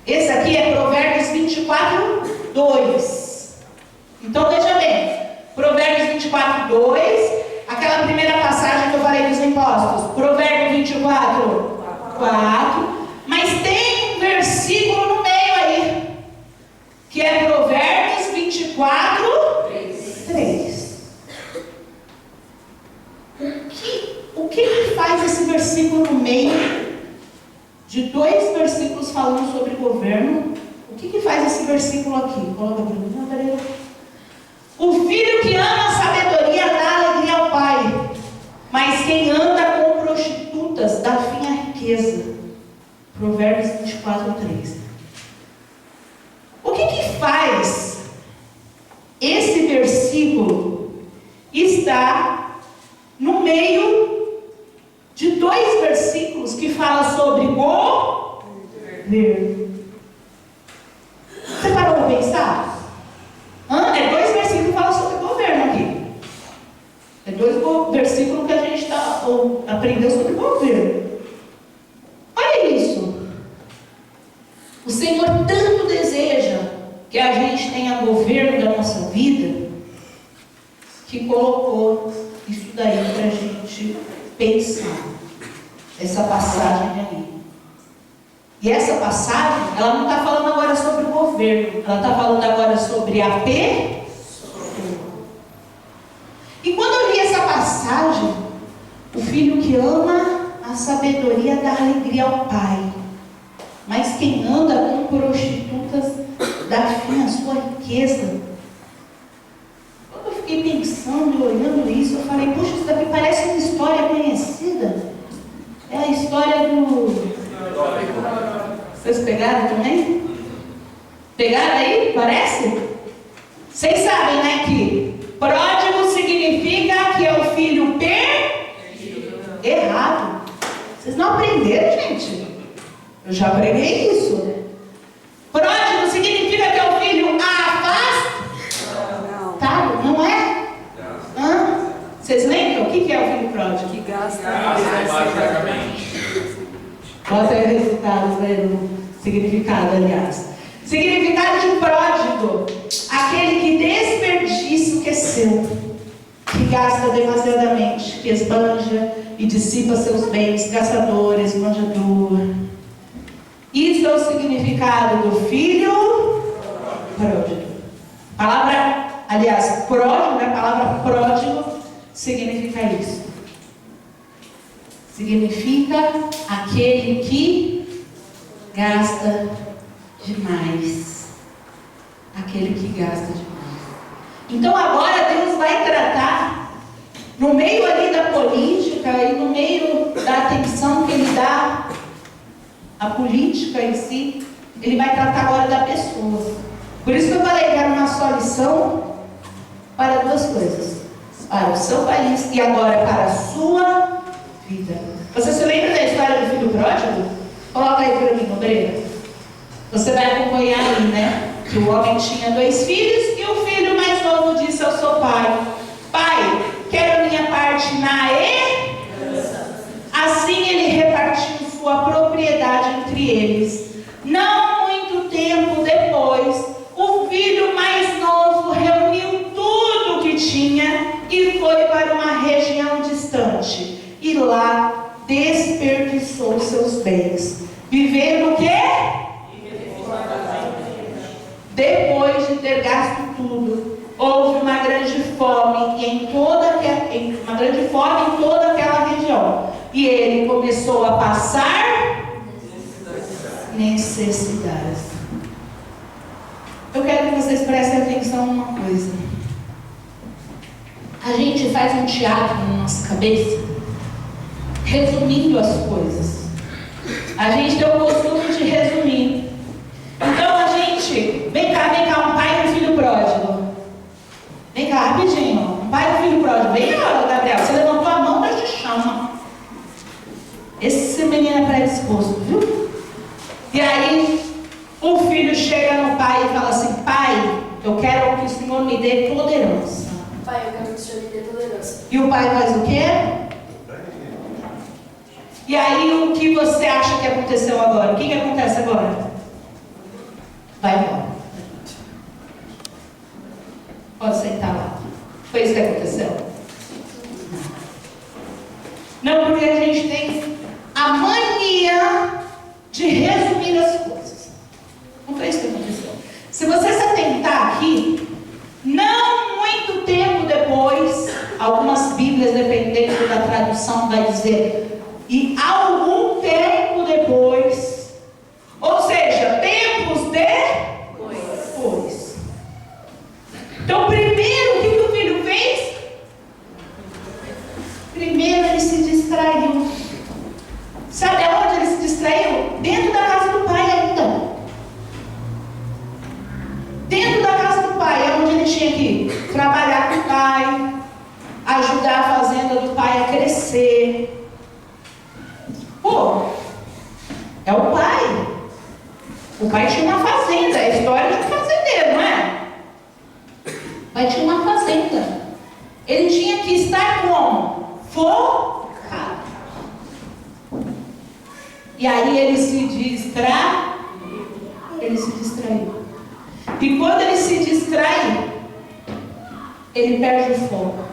Speaker 1: Esse aqui é Provérbios 24:2. Então veja bem, Provérbios 24:2, aquela primeira passagem que eu falei dos impostos, Provérbios 24:4, mas tem um versículo no meio aí, que é Provérbios 24:3. O que faz esse versículo no meio de dois versículos falando sobre governo? O que faz esse versículo aqui? Coloca para mim, peraí. O filho que ama a sabedoria dá alegria ao pai, mas quem anda com prostitutas dá fim à riqueza. Provérbios 24:3. O que faz esse versículo estar no meio de dois versículos que falam sobre governo? Você parou para pensar? É dois versículos que falam sobre governo aqui. É dois versículos que a gente aprendeu sobre governo. Olha isso. O Senhor tanto deseja que a gente tenha governo da nossa vida, que colocou isso daí para a gente pensar. Essa passagem aí. E essa passagem, ela não está falando agora sobre o governo. governo. Ela está falando agora sobre a pessoa. E quando eu li essa passagem, o filho que ama a sabedoria dá alegria ao pai, mas quem anda com prostitutas dá fim à sua riqueza. Quando eu fiquei pensando e olhando isso, eu falei, poxa, isso daqui parece uma história conhecida. É a história do... Vocês pegaram também? Pegaram aí? Parece? Vocês sabem, né, que pródigo significa que é o filho errado. Vocês não aprenderam, gente? Eu já preguei isso. Pródigo significa que é o filho afastado, não é? Hã? Vocês lembram? O que é o filho pródigo?
Speaker 2: Que gasta
Speaker 1: Bota aí o resultado, o significado, aliás. Significado de pródigo: aquele que desperdiça o que é seu, que gasta demasiadamente, que esbanja e dissipa seus bens, gastador, esbanjador. Isso é o significado do filho pródigo. Palavra, aliás, pródigo, né? A palavra pródigo significa isso. Significa aquele que gasta demais. Aquele que gasta demais. Então agora Deus vai tratar, no meio ali da política e no meio da atenção que Ele dá à política em si, Ele vai tratar agora da pessoa. Por isso que eu falei que era uma só lição para duas coisas: para o seu país e agora para a sua vida. Você se lembra da história do filho pródigo? Coloca aí para mim, obreira. Você vai acompanhar aí, né? Que o homem tinha 2 filhos e o filho mais novo disse ao seu pai: pai, quero minha parte na herança. Assim ele repartiu sua propriedade entre eles. Não muito tempo depois, o filho mais novo reuniu tudo o que tinha e foi para uma região distante. E lá desperdiçou seus bens, vivendo o quê? Depois de ter gasto tudo, houve uma grande fome em toda aquela região, e ele começou a passar necessidades. Eu quero que vocês prestem atenção em uma coisa. A gente faz um teatro na nossa cabeça, resumindo as coisas. A gente tem o costume de resumir. Então a gente, vem cá, um pai e um filho pródigo. Vem cá, rapidinho, um pai e um filho pródigo. Vem cá, Gabriel, você levantou a mão, Deus te chama. Esse menino é pré-disposto, viu? E aí, o filho chega no pai e fala assim: pai, eu quero que o Senhor me dê toda herança.
Speaker 3: Pai, eu quero que o Senhor me dê toda herança.
Speaker 1: E o pai faz o quê? E aí, o que você acha que aconteceu agora? O que acontece agora? Vai embora. Pode sentar lá. Foi isso que aconteceu? Não, porque a gente tem a mania de resumir as coisas. Não foi isso que aconteceu. Se você se atentar aqui, não muito tempo depois, algumas Bíblias, dependendo da tradução, vai dizer, e algum tempo depois, ou seja, tempos depois. Então, primeiro, o que o filho fez? Primeiro, ele se distraiu. Sabe aonde ele se distraiu? Dentro da casa do pai ainda. Dentro da casa do pai, é onde ele tinha que trabalhar com o pai, ajudar a fazenda do pai a crescer. Pô, é o pai. O pai tinha uma fazenda, é a história de um fazendeiro, não é? O pai tinha uma fazenda. Ele tinha que estar como? Focado. E aí ele se distraiu. E quando ele se distrai, ele perde o foco.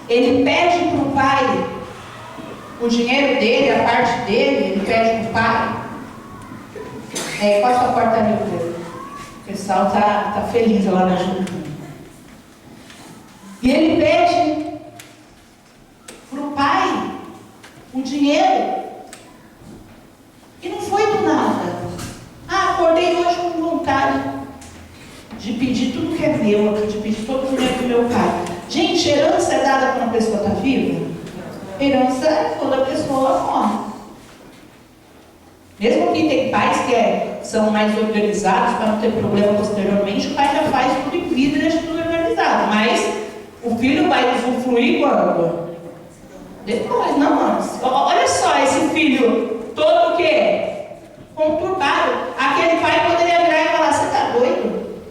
Speaker 1: Ele pede para o pai o dinheiro dele, a parte dele, ele pede para o pai. Passa a porta ali, Pedro. Sal tá feliz lá na junta. E ele pede para o pai o dinheiro. E não foi do nada. Acordei hoje com vontade de pedir tudo que é meu aqui, de pedir todo o dinheiro do meu pai. Gente, herança é dada quando a pessoa está viva? Herança é quando a pessoa morre. Mesmo que tem pais que são mais organizados para não ter problema posteriormente, o pai já faz tudo em vida e deixa tudo organizado. Mas o filho vai usufruir quando? Depois, não antes. Olha só, esse filho todo o quê? Conturbado. Aquele pai poderia virar e falar: você está doido?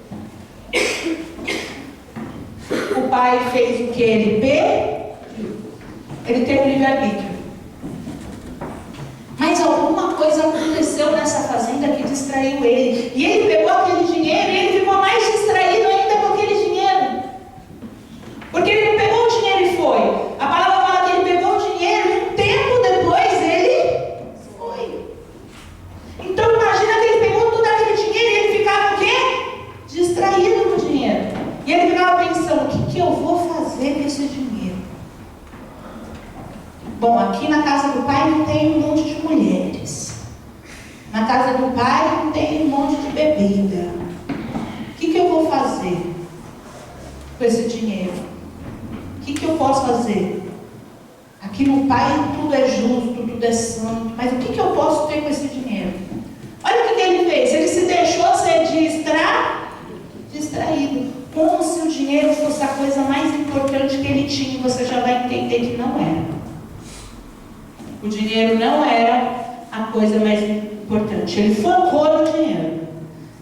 Speaker 1: O pai fez o que ele pediu. Ele tem um livre-arbítrio. Mas alguma coisa aconteceu nessa fazenda que distraiu ele. E ele pegou aquele dinheiro e ele ficou mais distraído ainda com aquele dinheiro. Porque ele não pegou o dinheiro e foi. A palavra fala que ele pegou o dinheiro e um tempo depois ele foi. Então imagina que ele pegou todo aquele dinheiro e ele ficava o quê? Distraído com o dinheiro. E ele ficava pensando: o que eu vou fazer com esse dinheiro? Bom, aqui na casa do pai não tem um monte de mulheres. Na casa do pai não tem um monte de bebida. O que eu vou fazer com esse dinheiro? O que eu posso fazer? Aqui no pai tudo é justo, tudo é santo. Mas o que eu posso ter com esse dinheiro? Olha o que ele fez. Ele se deixou ser distraído. Como se o dinheiro fosse a coisa mais importante que ele tinha. Você já vai entender que não era. O dinheiro não era a coisa mais importante. Ele focou no dinheiro.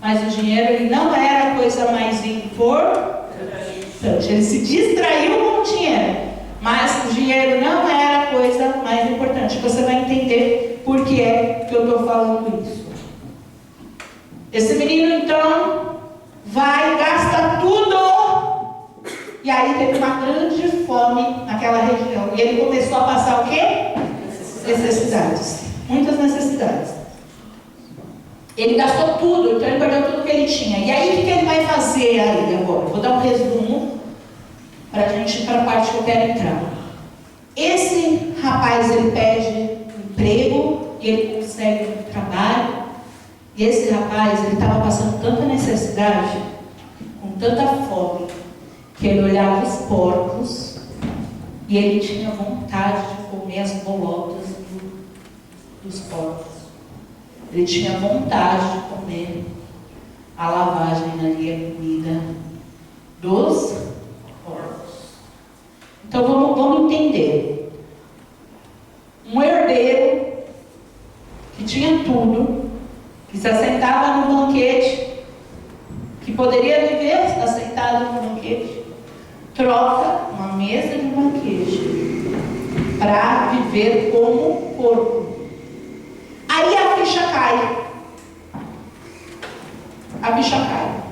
Speaker 1: Mas o dinheiro ele não era a coisa mais importante. Ele se distraiu com o dinheiro. Mas o dinheiro não era a coisa mais importante. Você vai entender por que é que eu estou falando isso. Esse menino então vai, gasta tudo. E aí teve uma grande fome naquela região. E ele começou a passar o quê? Necessidades. Muitas necessidades. Ele gastou tudo, então ele perdeu tudo que ele tinha. E aí o que ele vai fazer aí agora? Vou dar um resumo para a gente ir para a parte que eu quero entrar. Esse rapaz, ele pede um emprego e ele consegue um trabalho. E esse rapaz, ele estava passando tanta necessidade, com tanta fome, que ele olhava os porcos e ele tinha vontade de comer as bolotas dos porcos. Ele tinha vontade de comer a lavagem ali, a comida dos porcos. Então vamos entender. Um herdeiro que tinha tudo, que se assentava no banquete, que poderia viver assentado no banquete, troca uma mesa de banquete para viver como porco. Aí a ficha cai. A ficha cai.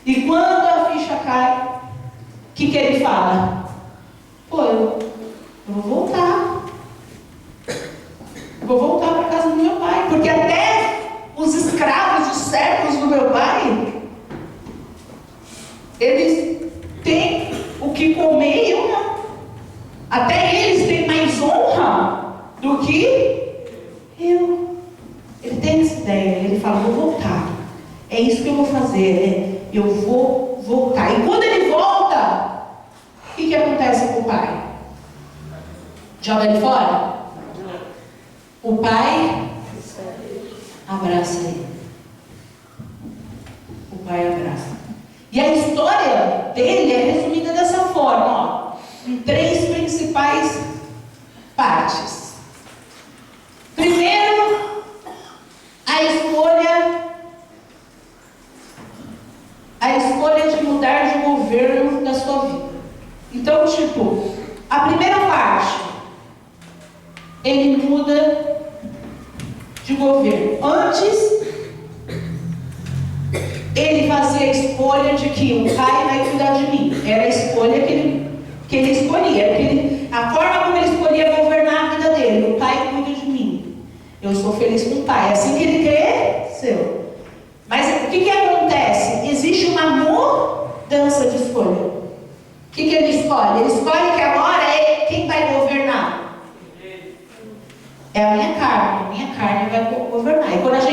Speaker 1: E quando a ficha cai, o que ele fala? Pô, eu vou voltar. Vou voltar para a casa do meu pai. Porque até os escravos, os servos do meu pai, eles têm o que comer e eu não. Até eles têm mais honra do que eu. Ele tem essa ideia. Ele fala: vou voltar. É isso que eu vou fazer. Eu vou voltar. E quando ele volta, o que acontece com o pai? Joga ele fora? O pai abraça ele. O pai abraça. E a história dele é resumida dessa forma, ó, em 3 principais partes. Primeiro, a escolha de mudar de governo da sua vida. Então, a primeira parte, ele muda de governo. Antes, ele fazia a escolha de que o pai vai cuidar de mim. Era a escolha que ele escolhia. A forma como ele escolhia governar a vida dele. O pai cuida de mim. Eu sou feliz com o pai. É assim que ele cresceu.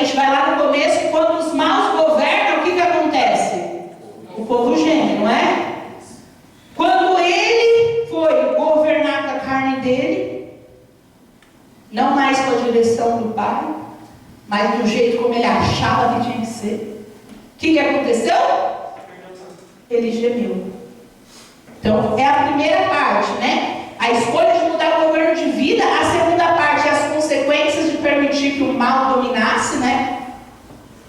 Speaker 1: gente vai lá no começo, e quando os maus governam, o que acontece? O povo geme, não é? Quando ele foi governar com a carne dele, não mais com a direção do pai, mas do jeito como ele achava que tinha que ser, o que aconteceu? Ele gemeu. Então, é a primeira parte, né? A escolha de mudar o governo de vida. A segunda parte é as consequências de permitir que o mal dominasse, né?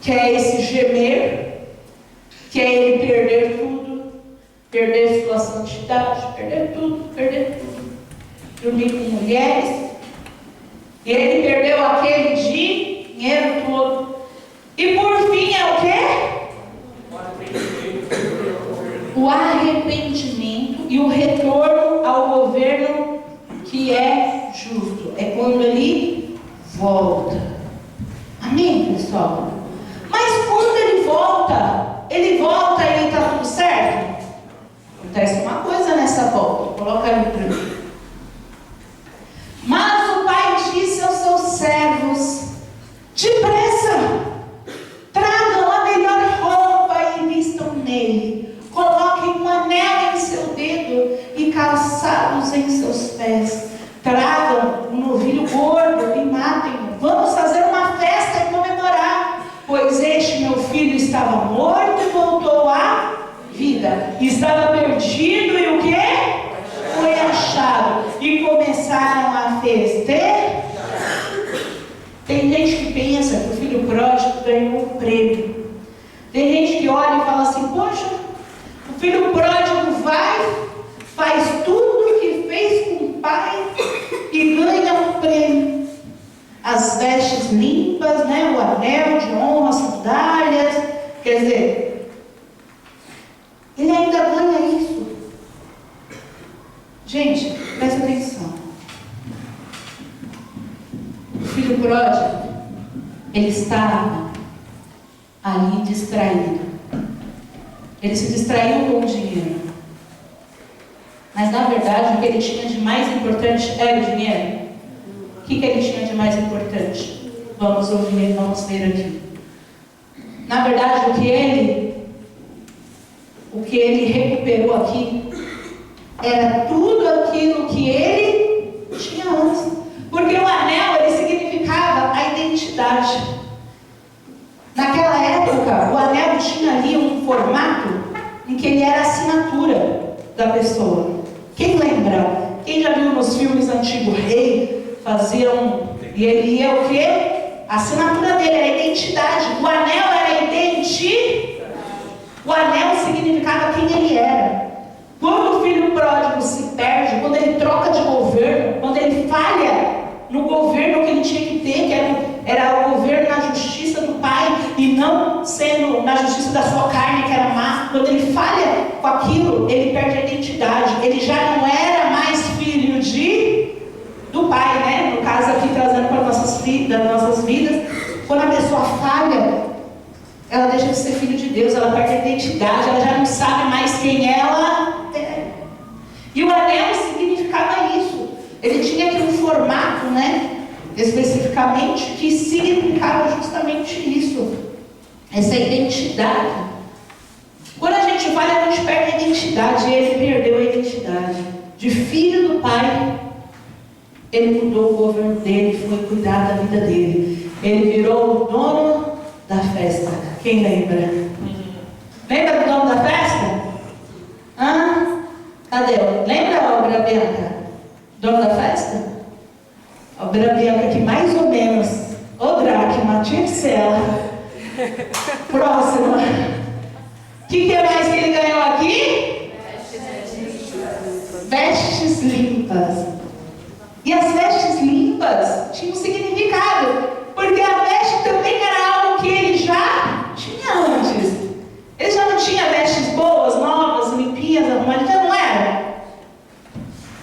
Speaker 1: Que é esse gemer, que é ele perder tudo, perder sua santidade, perder tudo. Dormir com mulheres. Ele perdeu aquele dinheiro todo. E por fim é o quê? O arrependimento e o retorno ao governo que é justo. É quando ele volta. Amém, pessoal? Mas quando ele volta e está tudo certo? Acontece uma coisa nessa volta. Coloca ali para mim. Mas o pai disse aos seus servos: depressa, tragam a melhor roupa e vistam nele. Coloquem um anel em seu dedo e calçados em seus pés. Tragam um novilho gordo e matem-no. Vamos fazer uma festa e comemorar, pois este meu filho estava morto e voltou à vida. Estava perdido e o quê? Foi achado. E começaram a festejar. Tem gente que pensa que o filho pródigo ganhou um prêmio. Tem gente que olha e fala assim: poxa, o filho pródigo vai, faz tudo o que fez com o pai e ganha um prêmio. As vestes limpas, né? O anel de honra, as sandálias. Quer dizer, ele ainda ganha isso. Gente, presta atenção. O filho pródigo, ele estava ali distraído. Ele se distraiu com o dinheiro. Mas na verdade o que ele tinha de mais importante era o dinheiro. O que ele tinha de mais importante? Vamos ouvir, vamos ver aqui. Na verdade o que ele recuperou aqui era tudo aquilo que ele tinha antes. Porque o anel, ele significava a identidade. Naquela época, o anel tinha ali um formato em que ele era a assinatura da pessoa. Quem lembra? Quem já viu nos filmes antigos, rei, faziam... E ele ia o quê? A assinatura dele era a identidade. O anel era a identidade. O anel significava quem ele era. Quando o filho pródigo se perde, quando ele troca de governo, quando ele falha no governo que ele tinha que ter, que era o governo na justiça do pai, e não sendo na justiça da sua carne, que era má, quando ele falha com aquilo, ele perde a identidade. Ele já não era mais filho do pai, né? No caso aqui, trazendo para nossas vidas, quando a pessoa falha, ela deixa de ser filho de Deus, ela perde a identidade, ela já não sabe mais quem ela é. E o anel significava isso. Ele tinha aqui um formato, né? Especificamente, que significava justamente isso. Essa identidade. Quando a gente falha, a gente perde a identidade. E ele perdeu a identidade. De filho do pai, ele mudou o governo dele, foi cuidar da vida dele. Ele virou o dono da festa. Quem lembra? Lembra do dono da festa? Cadê? Lembra a obra Bianca? Dono da festa? A obra Bianca que mais ou menos. Ô Dracma, tinha que ser ela. Próxima. O que mais que ele ganhou aqui? Vestes limpas. E as vestes limpas tinham um significado. Porque a veste também era algo que ele já tinha antes. Ele já não tinha vestes boas, novas, limpinhas, arrumadinhas, não era?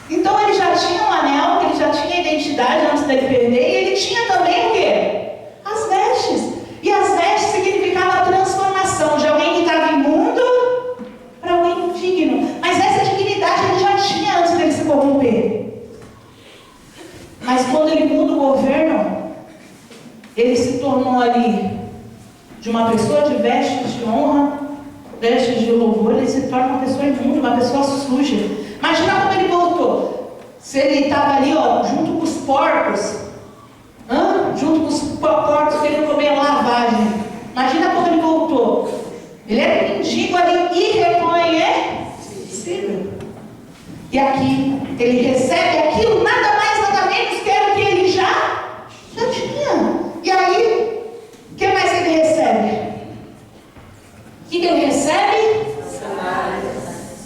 Speaker 1: Então ele já tinha um anel, ele já tinha identidade antes dele perder, e ele tinha também o quê? As vestes. E as vestes significavam a transformação de alguém que estava imundo para alguém digno. Mas essa dignidade ele já tinha antes dele se corromper. Mas quando ele muda o governo, ele se tornou ali de uma pessoa de vestes de honra, vestes de louvor, ele se torna uma pessoa imunda, uma pessoa suja. Imagina como ele voltou. Se ele estava ali, ó, junto com os porcos, junto com os porcos querendo comer lavagem. Imagina como ele voltou. Ele era um mendigo ali irreconhecível. E aqui, ele recebe aquilo, nada mais, nada menos que era o que ele já tinha. E aí, o que mais ele recebe? O que ele recebe?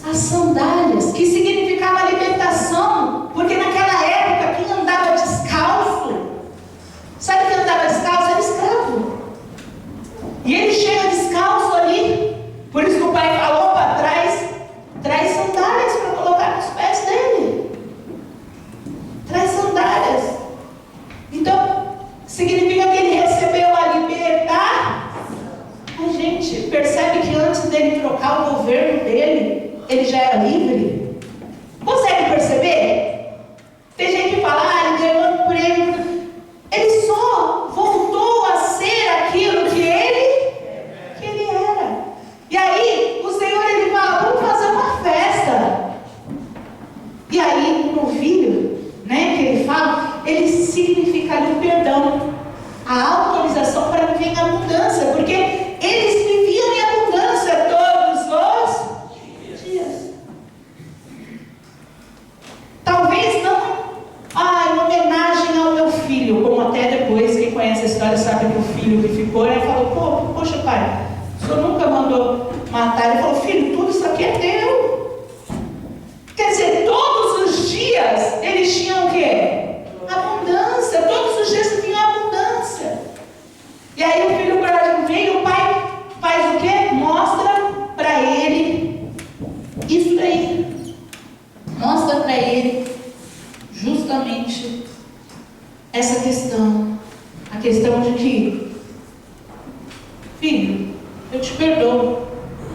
Speaker 1: As sandálias, que significava libertação, porque naquela época quem andava descalço, sabe quem andava descalço? Era escravo. E ele chega descalço ali, por isso que o pai falou para trás, traz sandálias para colocar nos pés dele. Traz sandálias. Então, significa que ele recebeu a libertar. A gente percebe que antes dele trocar o governo dele, ele já era livre. Consegue perceber? Tem gente que fala, ele ganhou um prêmio. Ele só voltou a ser aquilo que ele era. E aí, o Senhor, ele fala, vamos fazer uma festa. E aí, o novilho, né, que ele fala, ele significa ali o perdão, a autorização para viver em abundância, porque eles viviam em abundância todos os dias. Talvez não, em homenagem ao meu filho, como até depois, quem conhece a história sabe que o filho que ficou, ele falou, poxa pai, o senhor nunca mandou matar. Ele falou, filho, tudo isso aqui é teu. Quer dizer, todos os dias eles tinham o quê? Abundância. Todos os dias tinham abundância. E aí o filho pródigo vem e o pai faz o quê? Mostra para ele isso daí. Mostra para ele justamente essa questão. A questão de que, filho, eu te perdoo.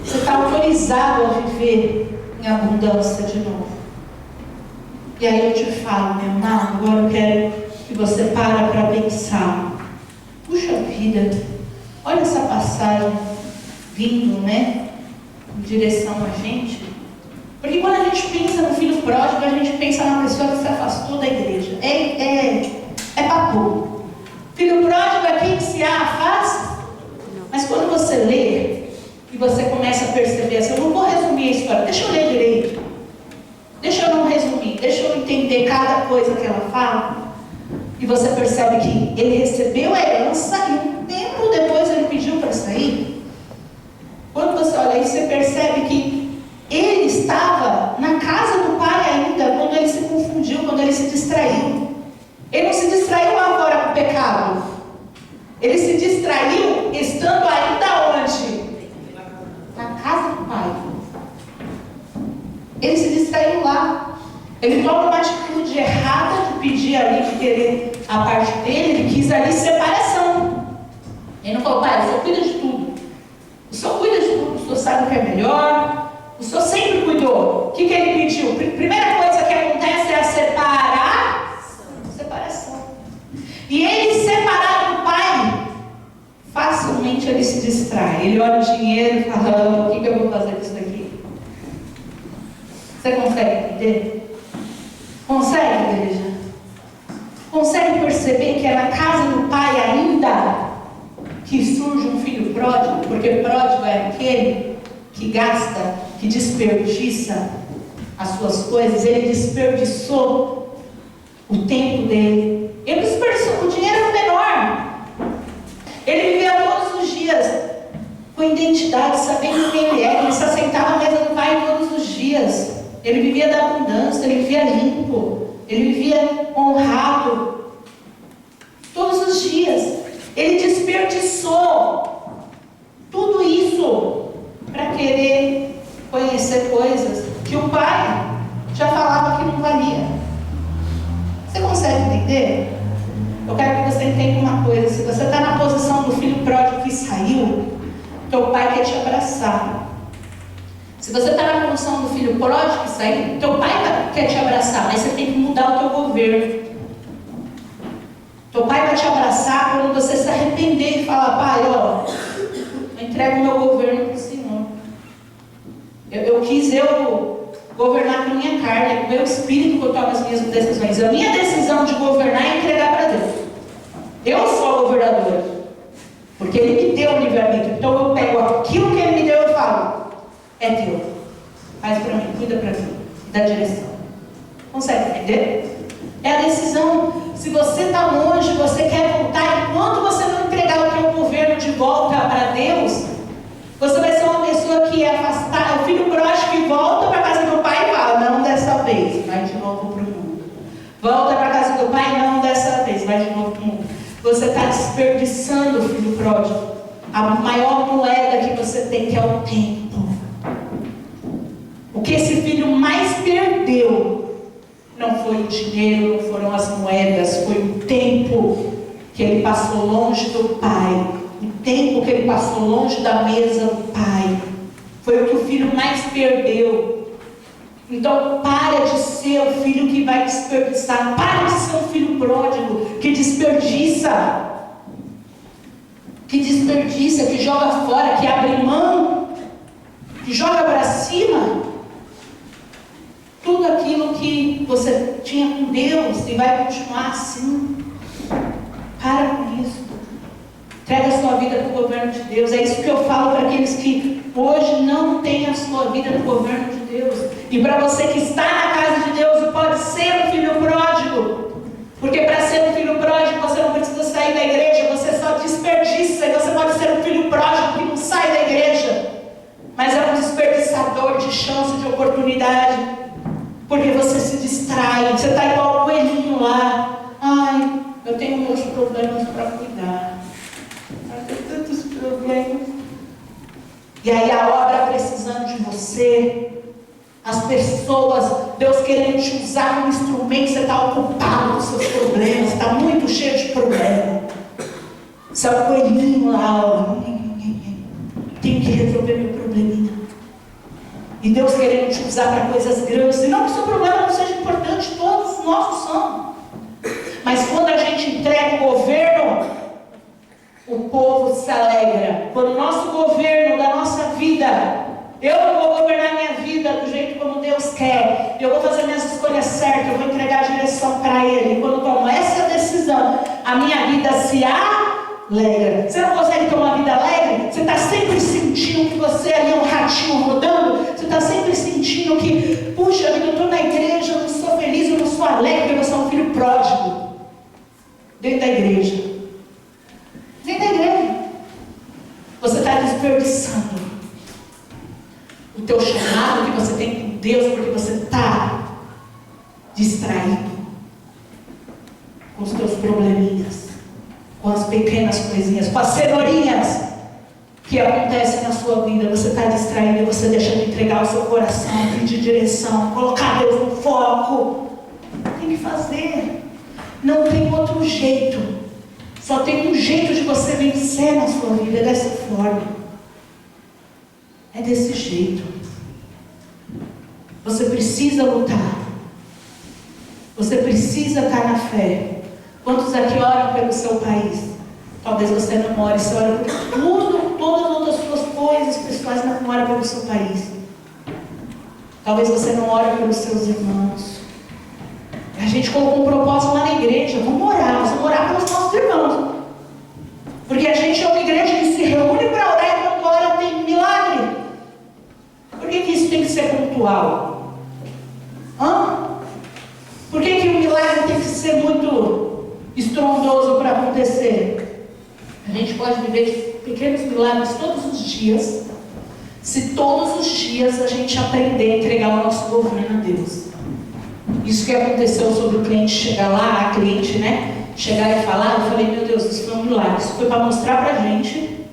Speaker 1: Você está autorizado a viver em abundância de novo. E aí eu te falo, meu amado, agora eu quero que você para pensar. Puxa vida, olha essa passagem vindo, né, em direção a gente. Porque quando a gente pensa no filho pródigo, a gente pensa na pessoa que se afastou da igreja. É papo. Filho pródigo é quem se afasta. Mas quando você lê e você começa a perceber assim, eu não vou resumir a história, deixa eu ler direito. Deixa eu não resumir, deixa eu entender cada coisa que ela fala. E você percebe que ele recebeu a herança e um tempo depois ele pediu para sair. Quando você olha aí, você percebe que ele estava na casa do pai ainda, quando ele se confundiu, quando ele se distraiu. Ele não se distraiu lá fora com o pecado. Ele se distraiu estando ainda onde? Na casa do pai. Ele se distraiu lá. Ele toma uma atitude errada de pedir ali, de querer a parte dele. Ele quis ali separação. Ele não falou, pai, o senhor cuida de tudo. O senhor cuida de tudo, o senhor sabe o que é melhor. O senhor sempre cuidou. O que ele pediu? Primeira coisa que acontece é a separação. E ele separado do pai, facilmente ele se distrai. Ele olha o dinheiro e fala, o que eu vou fazer com isso daqui? Você consegue entender? Consegue, igreja? Consegue perceber que é na casa do pai ainda que surge um filho pródigo? Porque pródigo é aquele que gasta, que desperdiça as suas coisas. Ele desperdiçou o tempo dele. Ele desperdiçou, o dinheiro era menor. Ele vivia todos os dias com identidade, sabendo quem ele é. Ele se assentava à mesa do pai todos os dias. Ele vivia da abundância, ele vivia limpo, ele vivia honrado. Todos os dias. Ele desperdiçou tudo isso para querer conhecer coisas que o pai já falava que não valia. Você consegue entender? Eu quero que você entenda uma coisa. Se você está na posição do filho pródigo que saiu, teu pai quer te abraçar. Se você está na posição do filho pródigo que saiu, teu pai quer te abraçar, mas você tem que mudar o teu governo. Teu pai vai te abraçar quando você se arrepender e falar, pai, entrego o meu governo para o Senhor. Eu quis governar com a minha carne, com o meu espírito que eu tomo as minhas decisões. A minha decisão de governar é entregar para Deus. Eu sou a governadora, porque Ele me deu o livre-arbítrio. Então eu pego aquilo que Ele me deu e eu falo, é teu, faz para mim, cuida para mim, dá direção. Consegue entender? É a decisão. Se você está longe, você quer voltar, enquanto você não entregar o teu governo de volta para Deus, você vai ser uma pessoa que é afastada, o filho pródigo que volta para a casa do pai e fala, não dessa vez, vai de novo para o mundo. Volta para a casa do pai, não dessa vez, vai de novo para o mundo. Você está desperdiçando, filho pródigo, a maior moeda que você tem, que é o tempo. O que esse filho mais perdeu não foi o dinheiro, não foram as moedas, foi o tempo que ele passou longe do pai. O tempo que ele passou longe da mesa do pai. Foi o que o filho mais perdeu. Então para de ser o filho que vai desperdiçar. Para de ser um filho pródigo que desperdiça. Que joga fora, que abre mão, que joga para cima tudo aquilo que você tinha com Deus e vai continuar assim. Para com isso. Entrega a sua vida para o governo de Deus. É isso que eu falo para aqueles que hoje não têm a sua vida no governo de Deus. E para você que está na casa de Deus e pode ser um filho pródigo. Porque para ser um filho pródigo você não precisa sair da igreja, você só desperdiça. E você pode ser um filho pródigo que não sai da igreja, mas é um desperdiçador de chance, de oportunidade. Porque você se distrai, você está igual o coelhinho lá. Ai, eu tenho meus problemas para cuidar. Eu tenho tantos problemas. E aí a obra precisando de você, as pessoas, Deus querendo te usar como instrumento, você está ocupado com seus problemas, está muito cheio de problema. Você é o coelhinho lá, ó. Tenho que resolver meu probleminha. E Deus querendo te usar para coisas grandes. E não que o seu problema não seja importante, todos os nossos são. Mas quando a gente entrega o governo, o povo se alegra. Quando o nosso governo da nossa vida, eu vou governar minha vida do jeito como Deus quer. Eu vou fazer minhas escolhas certas, eu vou entregar a direção para Ele. Quando eu tomo essa decisão, a minha vida se alegra. Você não consegue ter uma vida alegre? Você está sempre sentindo que você ali é um ratinho rodando? Você está sempre sentindo que, puxa vida, eu estou na igreja, eu não sou feliz, eu não sou alegre, porque você é um filho pródigo. Dentro da igreja. Dentro da igreja. Você está desperdiçando o teu chamado que você tem com Deus, porque você está distraído com os teus probleminhas, com as pequenas coisinhas, com as cenourinhas que acontecem na sua vida. Você está distraído, você deixa de entregar o seu coração, pedir direção, colocar Deus no foco. Tem que fazer. Não tem outro jeito. Só tem um jeito de você vencer na sua vida, é dessa forma. É desse jeito. Você precisa lutar. Você precisa estar na fé. Quantos aqui oram pelo seu país? Talvez você não ore, você ora por tudo, todas as outras suas coisas pessoais, mas não ora pelo seu país. Talvez você não ore pelos seus irmãos. A gente colocou um propósito lá na igreja. Vamos orar pelos nossos irmãos. Porque a gente é uma igreja que se reúne para orar e quando ora tem milagre. Por que isso tem que ser pontual? Por que o milagre tem que ser muito estrondoso para acontecer? A gente pode viver pequenos milagres todos os dias, se todos os dias a gente aprender a entregar o nosso governo a Deus. Isso que aconteceu sobre o cliente chegar lá, a cliente, chegar e falar, eu falei, meu Deus, isso foi um milagre. Isso foi para mostrar para a gente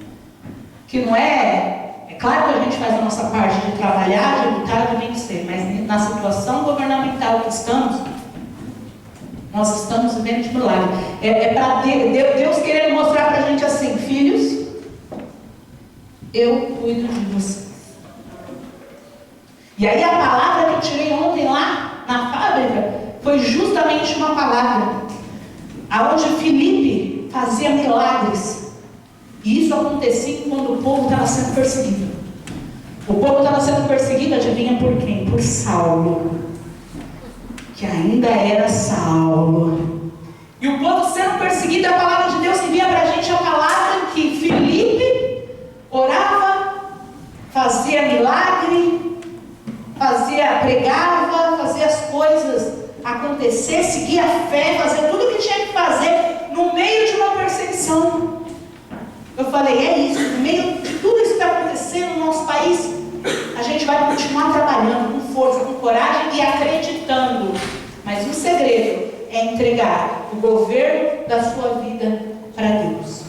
Speaker 1: que não é... É claro que a gente faz a nossa parte de trabalhar, de lutar, de vencer, mas na situação governamental que estamos, nós estamos vivendo de milagre. É para Deus querendo mostrar para a gente assim, filhos, eu cuido de vocês. E aí a palavra que eu tirei ontem lá na fábrica foi justamente uma palavra aonde Filipe fazia milagres. E isso acontecia quando o povo estava sendo perseguido. O povo estava sendo perseguido, adivinha por quem? Por Saulo, que ainda era Saulo. E o povo sendo perseguido, a palavra de Deus envia para a gente a palavra que Filipe orava, fazia milagre, pregava, fazia as coisas acontecer, seguia a fé, fazia tudo o que tinha que fazer no meio de uma perseguição. Eu falei, é isso, no meio de tudo isso que está acontecendo no nosso país, a gente vai continuar trabalhando com força, com coragem e acreditando. Mas o segredo é entregar o governo da sua vida para Deus.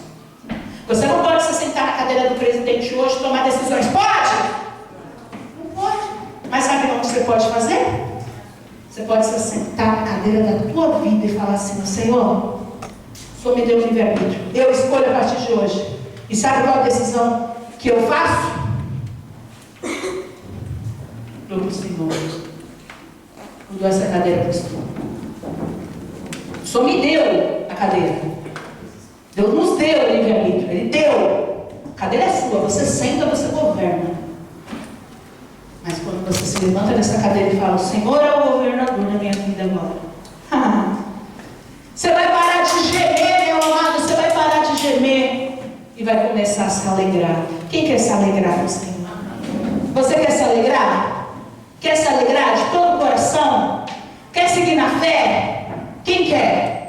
Speaker 1: Você não pode se sentar na cadeira do presidente hoje e tomar decisões. Pode? Não pode. Mas sabe o que você pode fazer? Você pode se sentar na cadeira da tua vida e falar assim, Senhor, o Senhor me deu livre-arbítrio. Eu escolho a partir de hoje. E sabe qual a decisão que eu faço? Dou para o Senhor. Eu dou essa cadeira para o Senhor. O Senhor me deu a cadeira. Deus nos deu o livre-arbítrio. Ele deu. A cadeira é sua. Você senta, você governa. Mas quando você se levanta dessa cadeira e fala, o Senhor é o governador da minha vida agora. Você vai parar de gemer, meu amado. Você vai parar de gemer e vai começar a se alegrar. Quem quer se alegrar no Senhor? Você quer se alegrar? Quer se alegrar de todo o coração? Quer seguir na fé? Quem quer?